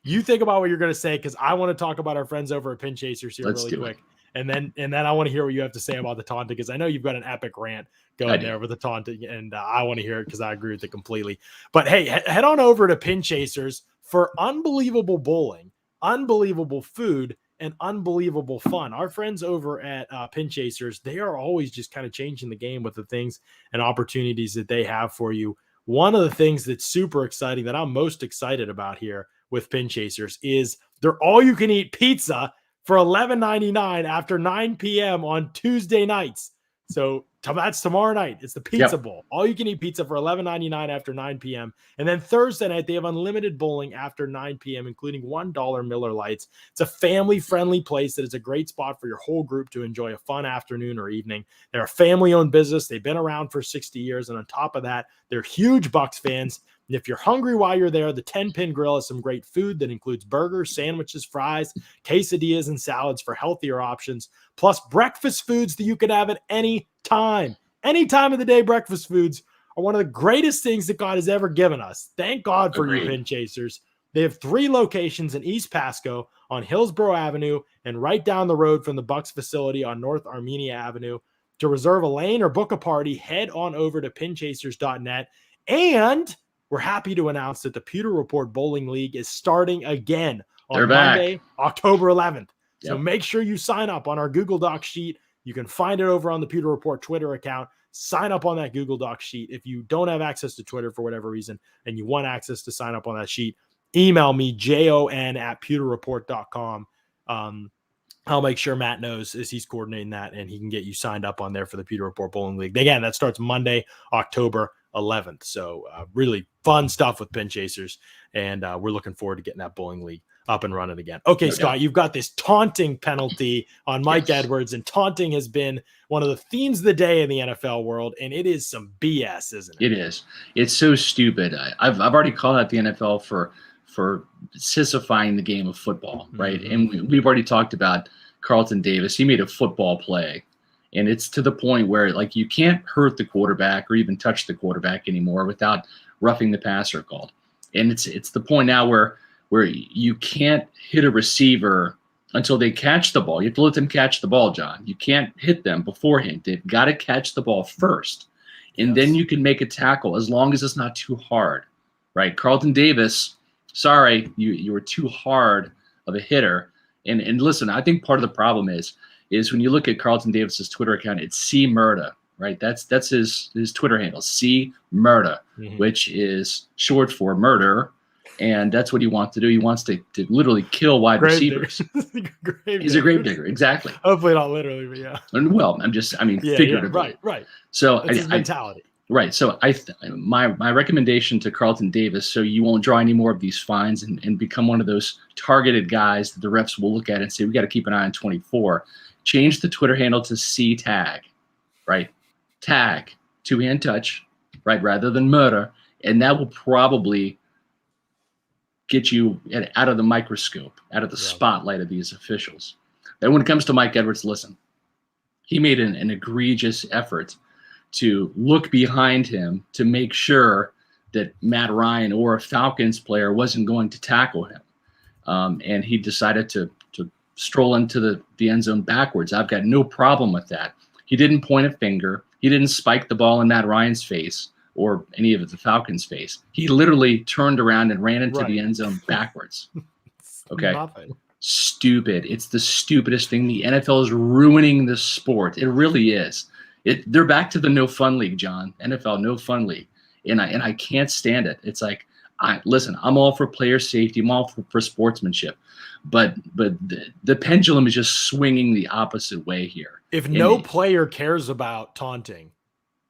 You think about what you're going to say because I want to talk about our friends over at Pin Chasers here really quick, and then I want to hear what you have to say about the taunting because I know you've got an epic rant going there with the taunting, and I want to hear it because I agree with it completely. But hey, head on over to Pin Chasers for unbelievable bowling, unbelievable food, and unbelievable fun. Our friends over at Pin Chasers, they are always just kind of changing the game with the things and opportunities that they have for you. One of the things that's super exciting that I'm most excited about here with Pin Chasers is they're all-you-can-eat pizza for $11.99 after 9 p.m. on Tuesday nights. So that's tomorrow night. It's the Pizza Yep. Bowl. All you can eat pizza for $11.99 after 9 p.m. And then Thursday night, they have unlimited bowling after 9 p.m., including $1 Miller Lights. It's a family-friendly place that is a great spot for your whole group to enjoy a fun afternoon or evening. They're a family-owned business. They've been around for 60 years. And on top of that, they're huge Bucs fans. And if you're hungry while you're there, the 10-Pin Grill has some great food that includes burgers, sandwiches, fries, quesadillas, and salads for healthier options, plus breakfast foods that you can have at any time. Any time of the day, breakfast foods are one of the greatest things that God has ever given us. Thank God for you, Pin Chasers. They have 3 locations in East Pasco, on Hillsborough Avenue, and right down the road from the Bucs facility on North Armenia Avenue. To reserve a lane or book a party, head on over to pinchasers.net. And we're happy to announce that the Pewter Report Bowling League is starting again on Monday, October 11th. So make sure you sign up on our Google Doc sheet. You can find it over on the Pewter Report Twitter account. Sign up on that Google Doc sheet. If you don't have access to Twitter for whatever reason and you want access to sign up on that sheet, email me, jon@pewterreport.com. I'll make sure Matt knows as he's coordinating that, and he can get you signed up on there for the Pewter Report Bowling League. Again, that starts Monday, October 11th. So really fun stuff with Pin Chasers, and we're looking forward to getting that bowling league up and running again. Okay, Scott, you've got this taunting penalty on Mike Edwards, and taunting has been one of the themes of the day in the NFL world, and it is some BS, isn't it? It is. It's so stupid. I've already called out the NFL for sissifying the game of football, right? Mm-hmm. And we've already talked about Carlton Davis. He made a football play, and it's to the point where, like, you can't hurt the quarterback or even touch the quarterback anymore without roughing the passer called. And it's the point now where you can't hit a receiver until they catch the ball. You have to let them catch the ball, John. You can't hit them beforehand. They've got to catch the ball first. And then you can make a tackle as long as it's not too hard, right? Carlton Davis, sorry, you were too hard of a hitter. And listen, I think part of the problem is when you look at Carlton Davis's Twitter account, it's C Murda, right? That's his Twitter handle, C Murda, which is short for murder. And that's what he wants to do. He wants to literally kill wide receivers. He's a grave digger, exactly. Hopefully not literally, but yeah. And well, figuratively. Yeah, right. So it's his mentality. Right. So my recommendation to Carlton Davis, so you won't draw any more of these fines and become one of those targeted guys that the refs will look at and say, we got to keep an eye on 24. Change the Twitter handle to C tag, right? Tag, 2-hand touch, right? Rather than murder. And that will probably get you out of the microscope, out of the spotlight of these officials. Then when it comes to Mike Edwards, listen, he made an egregious effort to look behind him to make sure that Matt Ryan or a Falcons player wasn't going to tackle him. And he decided to stroll into the end zone backwards. I've got no problem with that. He didn't point a finger. He didn't spike the ball in Matt Ryan's face or any of the Falcons' face. He literally turned around and ran into the end zone backwards. Okay. Stupid. It's the stupidest thing. The NFL is ruining the sport. It really is. They're back to the no fun league, John. NFL no fun league. And I can't stand it. It's like, listen, I'm all for player safety. I'm all for sportsmanship. But the pendulum is just swinging the opposite way here. If no player cares about taunting,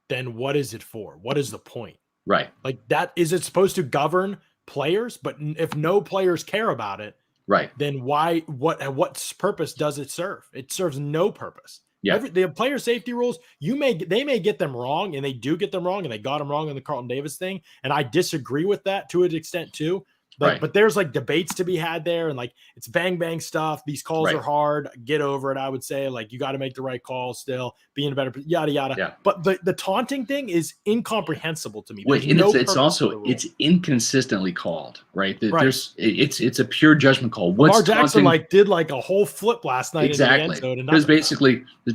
then what is it for? What is the point? Right. Like, that, is it supposed to govern players? But if no players care about it, right, then what purpose does it serve? It serves no purpose. Yeah. The player safety rules, they may get them wrong, and they do get them wrong, and they got them wrong in the Carlton Davis thing. And I disagree with that to an extent too. But there's like debates to be had there, and like, it's bang bang stuff. These calls are hard. Get over it. I would say, like, you got to make the right call still, being a better yada yada. Yeah. But the taunting thing is incomprehensible to me. Wait, and it's also inconsistently called, right? It's a pure judgment call. Lamar Jackson did like a whole flip last night. Exactly. In the end zone, and it's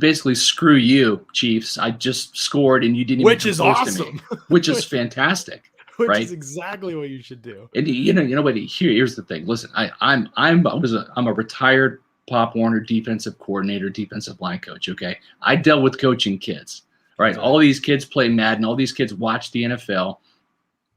basically screw you, Chiefs. I just scored and you didn't. Which is awesome. Which is fantastic. Which is exactly what you should do. And you know what? Here's the thing. Listen, I'm a retired Pop Warner defensive coordinator, defensive line coach. Okay, I dealt with coaching kids. Right, all these kids play Madden. All these kids watch the NFL,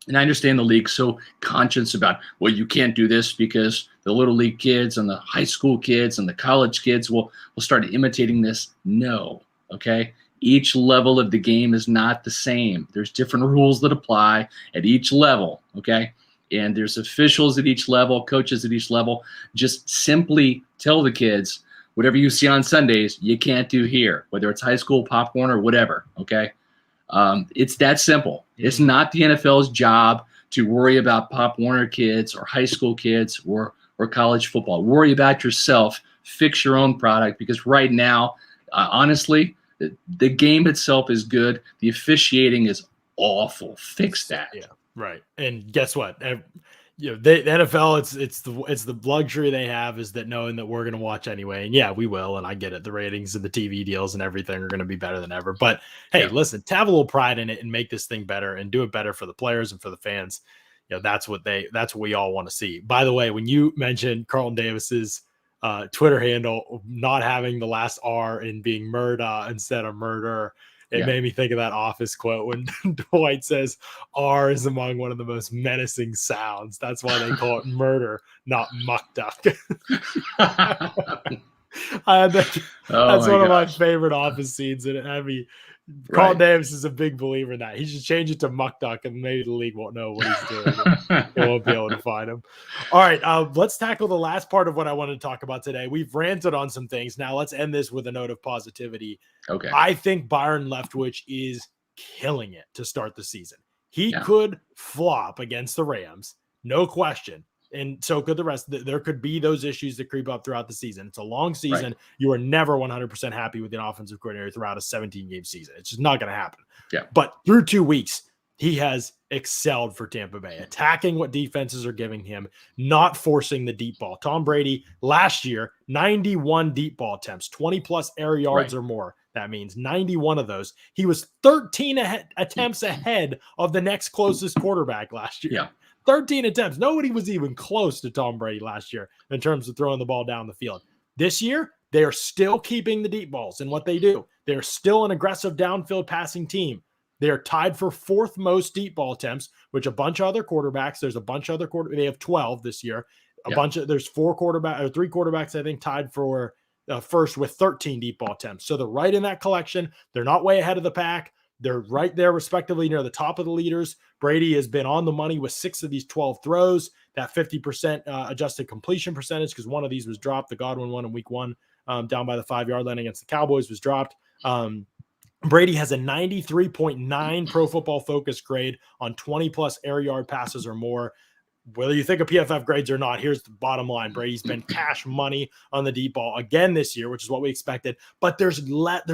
and I understand the league's so conscious about, well, you can't do this because the little league kids and the high school kids and the college kids will start imitating this. No, okay. Each level of the game is not the same. There's different rules that apply at each level, okay? And there's officials at each level, coaches at each level. Just simply tell the kids, whatever you see on Sundays, you can't do here, whether it's high school, popcorn, or whatever, okay? It's that simple. It's not the NFL's job to worry about Pop Warner kids or high school kids or college football. Worry about yourself. Fix your own product, because right now, honestly, the game itself is good. The officiating is awful. Fix that. Yeah, right. And guess what? The NFL, it's the luxury they have, is that knowing that we're going to watch anyway. And yeah, we will. And I get it. The ratings and the TV deals and everything are going to be better than ever. But hey, listen, to have a little pride in it and make this thing better and do it better for the players and for the fans. That's what we all want to see. By the way, when you mentioned Carlton Davis's Twitter handle not having the last R and being murder instead of murder, it made me think of that Office quote when Dwight says R is among one of the most menacing sounds. That's why they call it murder, not muck duck. That's one of my favorite Office scenes, and Carl Davis is a big believer in that. He should change it to muck duck, and maybe the league won't know what he's doing. They won't be able to find him. All right, let's tackle the last part of what I wanted to talk about today. We've ranted on some things. Now let's end this with a note of positivity. Okay. I think Byron Leftwich is killing it to start the season. He could flop against the Rams, no question. And so could the rest. There could be those issues that creep up throughout the season. It's a long season. Right. You are never 100% happy with an offensive coordinator throughout a 17-game season. It's just not going to happen. Yeah. But through 2 weeks, he has excelled for Tampa Bay, attacking what defenses are giving him, not forcing the deep ball. Tom Brady last year, 91 deep ball attempts, 20-plus air yards or more. That means 91 of those. He was 13 attempts ahead of the next closest quarterback last year. Yeah. 13 attempts. Nobody was even close to Tom Brady last year in terms of throwing the ball down the field. This year, they are still keeping the deep balls in what they do. They're still an aggressive downfield passing team. They are tied for fourth most deep ball attempts, which a bunch of other quarterbacks, there's a bunch of other quarterbacks. They have 12 this year. There's three quarterbacks, I think, tied for first with 13 deep ball attempts. So they're right in that collection. They're not way ahead of the pack. They're right there, respectively, near the top of the leaders. Brady has been on the money with 6 of these 12 throws, that 50% adjusted completion percentage, because one of these was dropped. The Godwin one in week 1 down by the 5-yard line against the Cowboys was dropped. Brady has a 93.9 Pro Football Focus grade on 20-plus air yard passes or more. Whether you think of PFF grades or not, here's the bottom line. Brady's been cash money on the deep ball again this year, which is what we expected. But there's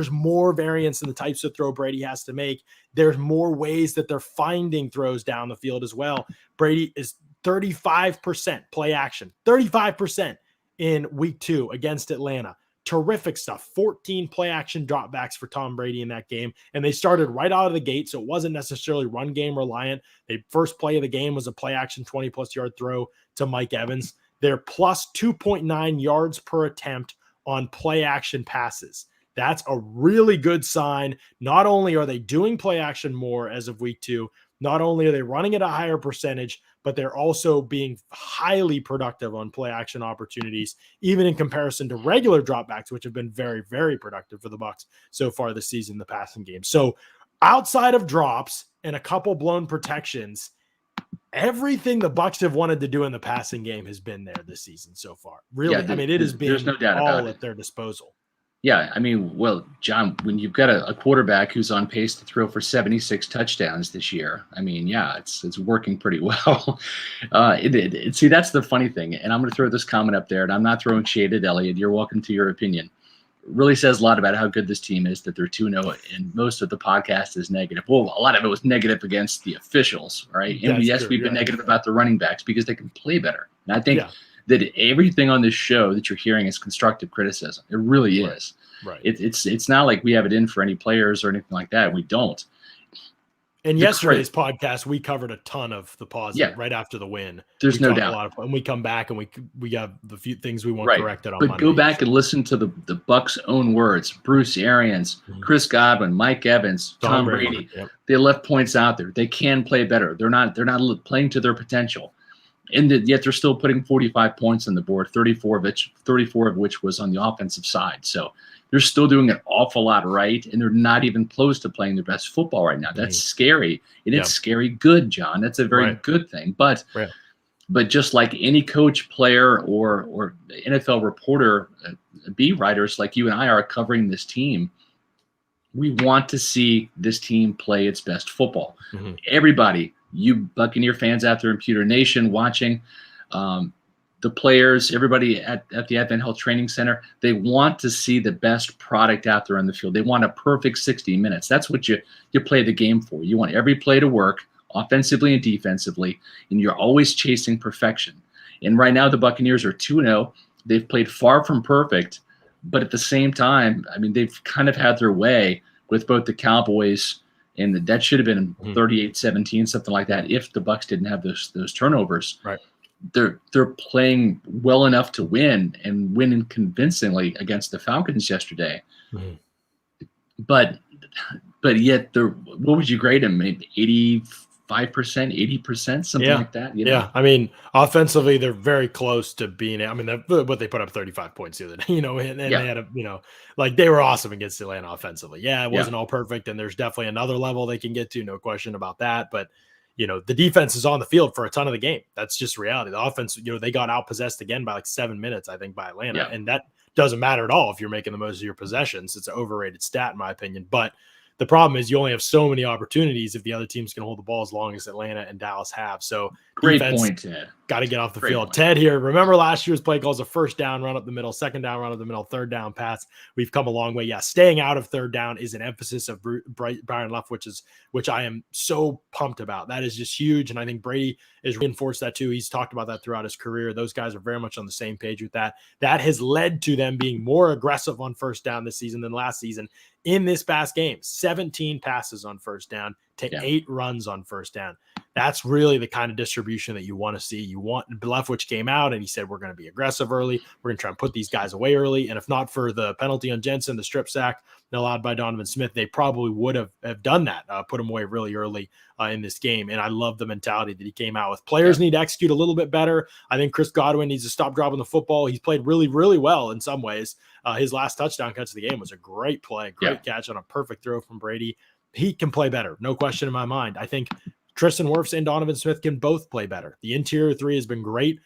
more variance in the types of throw Brady has to make. There's more ways that they're finding throws down the field as well. Brady is 35% play action, 35% in week 2 against Atlanta. Terrific stuff. 14 play action dropbacks for Tom Brady in that game. And they started right out of the gate, so it wasn't necessarily run game reliant. The first play of the game was a play action 20-plus yard throw to Mike Evans. They're plus 2.9 yards per attempt on play action passes. That's a really good sign. Not only are they doing play action more as of week 2, not only are they running at a higher percentage, but they're also being highly productive on play action opportunities, even in comparison to regular dropbacks, which have been very, very productive for the Bucs so far this season in the passing game. So outside of drops and a couple blown protections, everything the Bucs have wanted to do in the passing game has been there this season so far. Really, it has been no doubt all at their disposal. Yeah, I mean, well, John, when you've got a quarterback who's on pace to throw for 76 touchdowns this year, I mean, yeah, it's working pretty well. See, that's the funny thing, and I'm going to throw this comment up there, and I'm not throwing shade at Elliott. You're welcome to your opinion. It really says a lot about how good this team is that they're 2-0, and most of the podcast is negative. Well, a lot of it was negative against the officials, right? And yes, we've been negative about the running backs because they can play better. And I think that everything on this show that you're hearing is constructive criticism. It really is. Right. It's not like we have it in for any players or anything like that. We don't. And yesterday's podcast, we covered a ton of the positive right after the win. There's no doubt. And we come back and we got the few things we want corrected on Monday. But go back and listen to the Bucs' own words. Bruce Arians, Chris Godwin, Mike Evans, Tom Brady. Yep. They left points out there. They can play better. They're not playing to their potential. And yet they're still putting 45 points on the board, 34 of which was on the offensive side. So they're still doing an awful lot right, and they're not even close to playing their best football right now. That's scary, and it's scary good, John. That's a very good thing. But just like any coach, player, or NFL reporter, beat writers like you and I are covering this team, we want to see this team play its best football. Everybody, you Buccaneer fans out there in Pewter Nation watching, the players, everybody at the Advent Health Training Center, they want to see the best product out there on the field. They want a perfect 60 minutes. That's what you play the game for. You want every play to work, offensively and defensively, and you're always chasing perfection. And right now the Buccaneers are 2-0. They've played far from perfect, but at the same time, I mean, they've kind of had their way with both the Cowboys, and that should have been 38-17, something like that, if the Bucs didn't have those turnovers. Right. They're playing well enough to win, and winning convincingly against the Falcons yesterday. But yet, what would you grade them? Maybe 85%, 80%, something like that. You know? Yeah, I mean, offensively, they're very close to being. I mean, but they put up 35 points the other day. You know, and they had like they were awesome against Atlanta offensively. Yeah, it wasn't all perfect, and there's definitely another level they can get to, no question about that. But the defense is on the field for a ton of the game. That's just reality. The offense, they got outpossessed again by like 7 minutes, I think, by Atlanta. And that doesn't matter at all if you're making the most of your possessions. It's an overrated stat, in my opinion. But the problem is you only have so many opportunities if the other team's going to hold the ball as long as Atlanta and Dallas have. So great point, Ted. Got to get off the field. Point. Ted here. Remember last year's play calls: a first down, run up the middle, second down, run up the middle, third down pass. We've come a long way. Yeah, staying out of third down is an emphasis of Byron Leftwich, which I am so pumped about. That is just huge, and I think Brady has reinforced that too. He's talked about that throughout his career. Those guys are very much on the same page with that. That has led to them being more aggressive on first down this season than last season. In this past game, 17 passes on first down to 8 runs on first down. That's really the kind of distribution that you want to see. Leftwich came out and he said, we're going to be aggressive early. We're going to try and put these guys away early. And if not for the penalty on Jensen, the strip sack allowed by Donovan Smith, they probably would have done that, put him away really early in this game. And I love the mentality that he came out with. Players need to execute a little bit better. I think Chris Godwin needs to stop dropping the football. He's played really, really well in some ways. His last touchdown catch of the game was a great play, great catch on a perfect throw from Brady. He can play better, no question in my mind. I think Tristan Wirfs and Donovan Smith can both play better. The interior three has been great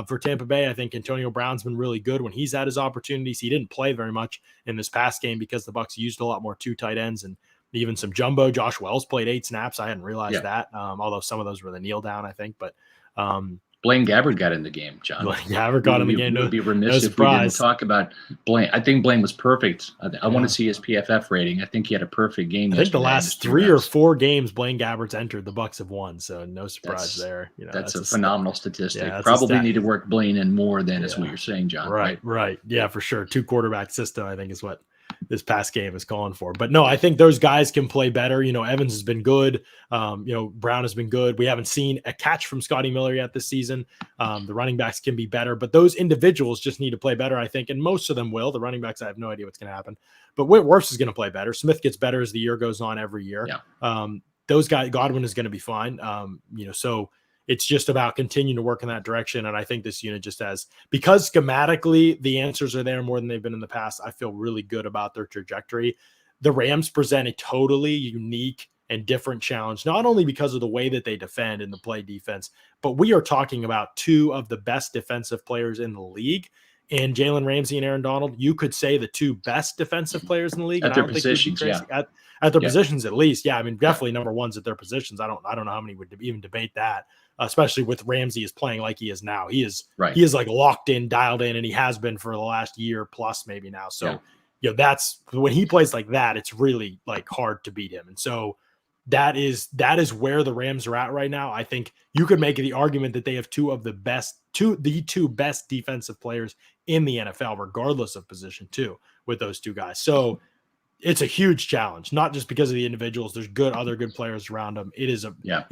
for Tampa Bay. I think Antonio Brown's been really good when he's had his opportunities. He didn't play very much in this past game because the Bucs used a lot more 2 tight ends and even some jumbo. Josh Wells played 8 snaps. I hadn't realized that, although some of those were the kneel down, I think. But Blaine Gabbert got in the game, John. Blaine Gabbert got in the game. It would be remiss if we didn't talk about Blaine. I think Blaine was perfect. I want to see his PFF rating. I think he had a perfect game. I think the last 3 or 4 games Blaine Gabbert's entered, the Bucs have won. So no surprise there. That's a phenomenal statistic. Probably need to work Blaine in more than is what you're saying, John. Right. Yeah, for sure. 2 quarterback system, I think, is what this past game is calling for. But no, I think those guys can play better. Evans has been good. Brown has been good. We haven't seen a catch from Scotty Miller yet this season. The running backs can be better, but those individuals just need to play better, I think. And most of them will. The running backs, I have no idea what's going to happen. But Wirfs is going to play better. Smith gets better as the year goes on every year. Those guys, Godwin is going to be fine. So it's just about continuing to work in that direction. And I think this unit just has, because schematically the answers are there more than they've been in the past, I feel really good about their trajectory. The Rams present a totally unique and different challenge, not only because of the way that they defend and the play defense, but we are talking about 2 of the best defensive players in the league. And Jalen Ramsey and Aaron Donald, you could say the 2 best defensive players in the league. At their positions, At their positions, at least. Yeah, I mean, definitely number ones at their positions. I don't know how many would even debate that. Especially with Ramsey is playing like he is now. He is like locked in, dialed in, and he has been for the last year plus maybe now. So, that's when he plays like that, it's really like hard to beat him. And so that is where the Rams are at right now. I think you could make the argument that they have 2 of the best, the 2 best defensive players in the NFL, regardless of position too, with those 2 guys. So it's a huge challenge, not just because of the individuals. There's other good players around them. It's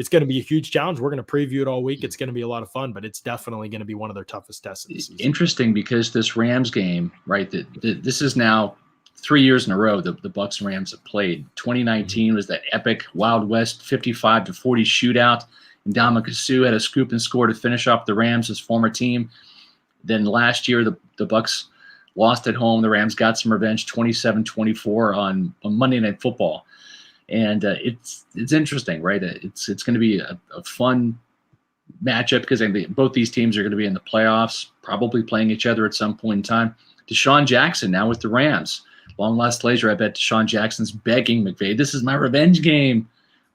going to be a huge challenge. We're going to preview it all week. It's going to be a lot of fun, but it's definitely going to be one of their toughest tests of the season. Interesting, because this Rams game, right? This is now 3 years in a row the Bucs and Rams have played. 2019 was that epic Wild West 55-40 shootout, and Ndamukong Suh had a scoop and score to finish off the Rams, his former team. Then last year the Bucs lost at home. The Rams got some revenge, 27-24 on Monday Night Football. And it's interesting, right? It's going to be a fun matchup because both these teams are going to be in the playoffs, probably playing each other at some point in time. Deshaun Jackson now with the Rams. Long last laser, I bet Deshaun Jackson's begging McVay, this is my revenge game.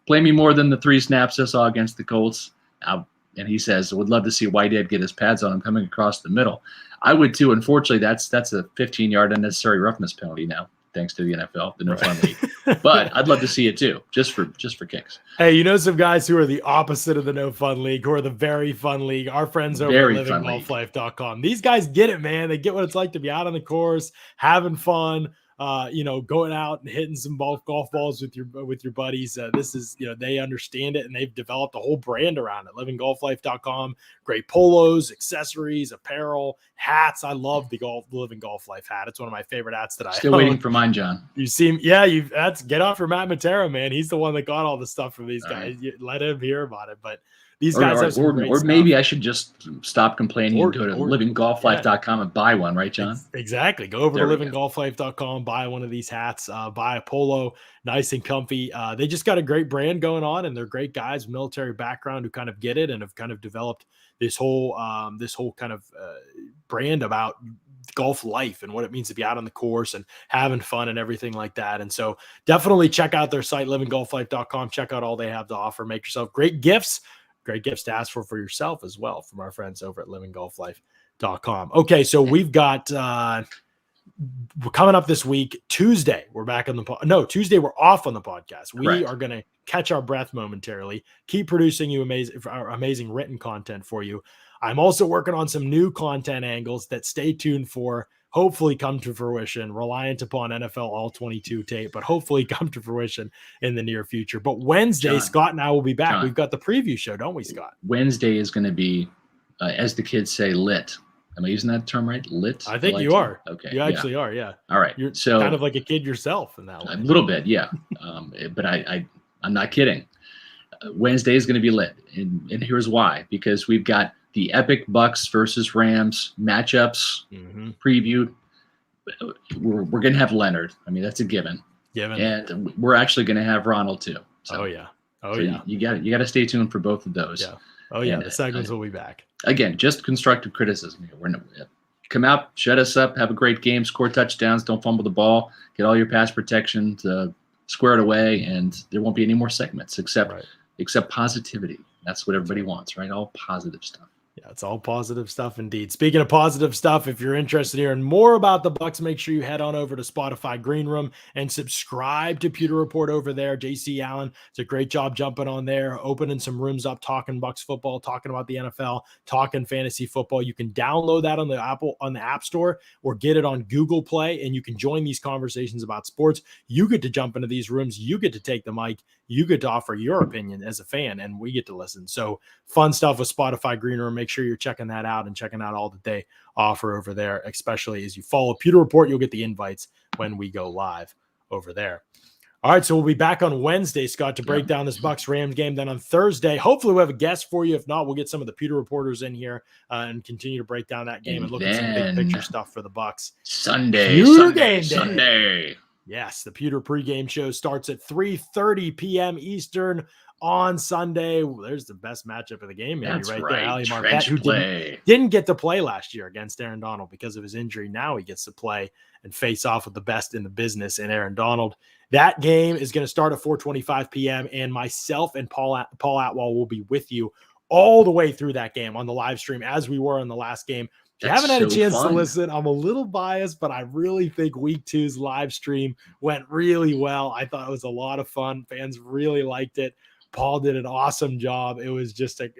Play me more than the 3 snaps I saw against the Colts. And he says, I would love to see Whitehead get his pads on him coming across the middle. I would too. Unfortunately, that's a 15-yard unnecessary roughness penalty now, thanks to the NFL, the No Fun League. But I'd love to see it too, just for kicks. Hey, you know some guys who are the opposite of the No Fun League, who are the very fun league. Our friends over at livinggolflife.com. These guys get it, man. They get what it's like to be out on the course, having fun. Going out and hitting some golf balls with your buddies. This is, they understand it, and they've developed a whole brand around it. livinggolflife.com. Great polos, accessories, apparel, hats. I love the Living Golf Life hat. It's one of my favorite hats that I still waiting for mine, John. You see, get off for Matt Matera, man. He's the one that got all the stuff from these guys. Let him hear about it, but. These guys have some great stuff. Maybe I should just stop complaining and go to livinggolflife.com and buy one, right, John? Exactly. Go over to livinggolflife.com, buy one of these hats, buy a polo, nice and comfy. They just got a great brand going on, and they're great guys, military background, who kind of get it and have kind of developed this whole kind of brand about golf life and what it means to be out on the course and having fun and everything like that. And so definitely check out their site, livinggolflife.com. Check out all they have to offer. Make yourself great gifts to ask for yourself as well from our friends over at livinggolflife.com. Okay, so we've got we're coming up this week. Tuesday, we're back on Tuesday we're off on the podcast. We are going to catch our breath momentarily, keep producing you amazing written content for you. I'm also working on some new content angles that stay tuned for, hopefully come to fruition, reliant upon NFL All-22 tape, but hopefully come to fruition in the near future. But Wednesday, John, Scott and I will be back. We've got the preview show, don't we, Scott? Wednesday is going to be, as the kids say, lit. Am I using that term right? Lit? I think you are. Okay. You actually are, yeah. All right. You're kind of like a kid yourself in that way. A little bit, yeah. But I'm not kidding. Wednesday is going to be lit. And here's why. Because we've got the epic Bucs versus Rams matchups previewed. We're going to have Leonard. I mean, that's a given. And we're actually going to have Ronald too. So, You got to stay tuned for both of those. Yeah. Oh yeah. And the segments will be back. Again, just constructive criticism here. Come out, shut us up, have a great game, score touchdowns, don't fumble the ball, get all your pass protection, square it away, and there won't be any more segments except positivity. That's what everybody wants, right? All positive stuff. Yeah, it's all positive stuff indeed. Speaking of positive stuff, if you're interested in hearing more about the Bucs, make sure you head on over to Spotify Green Room and subscribe to Pewter Report over there. JC Allen does a great job jumping on there, opening some rooms up, talking Bucs football, talking about the NFL, talking fantasy football. You can download that on the App Store or get it on Google Play, and you can join these conversations about sports. You get to jump into these rooms. You get to take the mic. You get to offer your opinion as a fan, and we get to listen. So fun stuff with Spotify Green Room. Make sure you're checking that out and checking out all that they offer over there, especially as you follow Pewter Report. You'll get the invites when we go live over there. All right, so we'll be back on Wednesday, Scott, to break down this Bucs-Rams game. Then on Thursday, hopefully we'll have a guest for you. If not, we'll get some of the Pewter reporters in here and continue to break down that game and look at some big picture stuff for the Bucs. Sunday. Yes, the Pewter pregame show starts at 3:30 p.m. Eastern on Sunday. There's the best matchup of the game, maybe. That's there. Ali Marpet, who didn't get to play last year against Aaron Donald because of his injury. Now he gets to play and face off with the best in the business in Aaron Donald. That game is going to start at 4:25 p.m. and myself and Paul Atwell will be with you all the way through that game on the live stream, as we were in the last game. If you haven't had a chance to listen, I'm a little biased, but I really think week 2's live stream went really well. I thought it was a lot of fun. Fans really liked it. Paul did an awesome job. It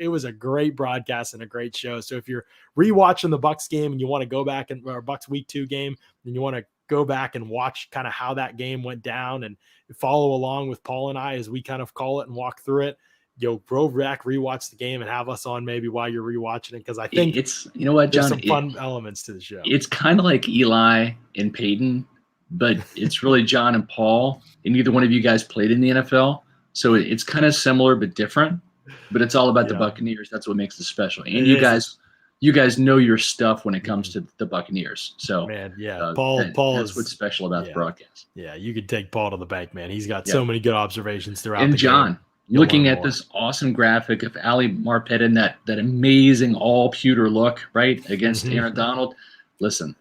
was a great broadcast and a great show. So if you're rewatching the Bucs game and you want to go back and our Bucs week 2 game, and you want to go back and watch kind of how that game went down and follow along with Paul and I as we kind of call it and walk through it, you'll go back, rewatch the game, and have us on maybe while you're rewatching it, because I think it's, you know what, John, there's some fun elements to the show. It's kind of like Eli and Peyton, but it's really John and Paul, and neither one of you guys played in the NFL, so it's kind of similar but different. But it's all about the Buccaneers. That's what makes it special. And you guys you guys know your stuff when it comes to the Buccaneers. So, man, yeah, Paul that's is what's special about the broadcast. Yeah, you could take Paul to the bank, man. He's got so many good observations throughout and the John, game. looking at this awesome graphic of Ali Marpet in that amazing all pewter look, right, against Aaron Donald. Listen,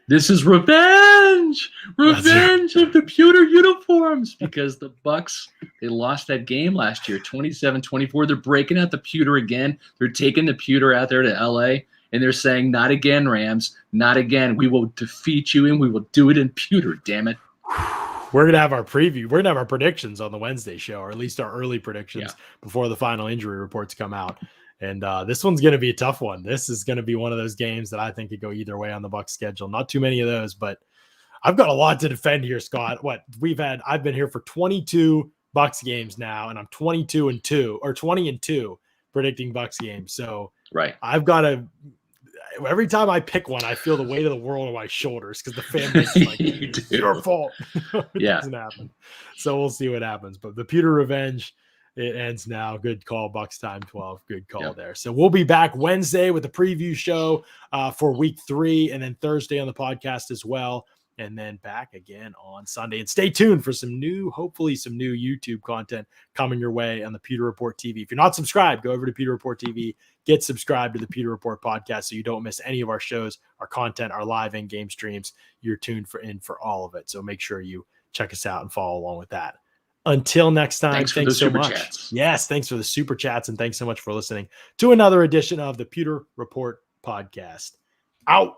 this is revenge of the pewter uniforms, because the Bucs, they lost that game last year, 27-24. They're breaking out the pewter again. They're taking the pewter out there to LA, and they're saying, not again, Rams, not again. We will defeat you, and we will do it in pewter, damn it. We're going to have our preview. We're going to have our predictions on the Wednesday show, or at least our early predictions before the final injury reports come out. And this one's going to be a tough one. This is going to be one of those games that I think could go either way on the Bucs schedule. Not too many of those, but I've got a lot to defend here, Scott. I've been here for 22 Bucs games now, and I'm 20-2 predicting Bucs games. So I've got to, every time I pick one, I feel the weight of the world on my shoulders, because the fan base is like, it's your fault. It doesn't happen. So we'll see what happens. But the pewter revenge, it ends now. Good call, Bucs time 12. Good call there. So we'll be back Wednesday with the preview show for week 3, and then Thursday on the podcast as well, and then back again on Sunday. And stay tuned for hopefully some new YouTube content coming your way on the Pewter Report TV. If you're not subscribed, go over to Pewter Report TV, get subscribed to the Pewter Report podcast so you don't miss any of our shows, our content, our live in-game streams. You're tuned in for all of it. So make sure you check us out and follow along with that. Until next time, thanks so much. Chats. Yes, thanks for the super chats, and thanks so much for listening to another edition of the Pewter Report podcast. Out.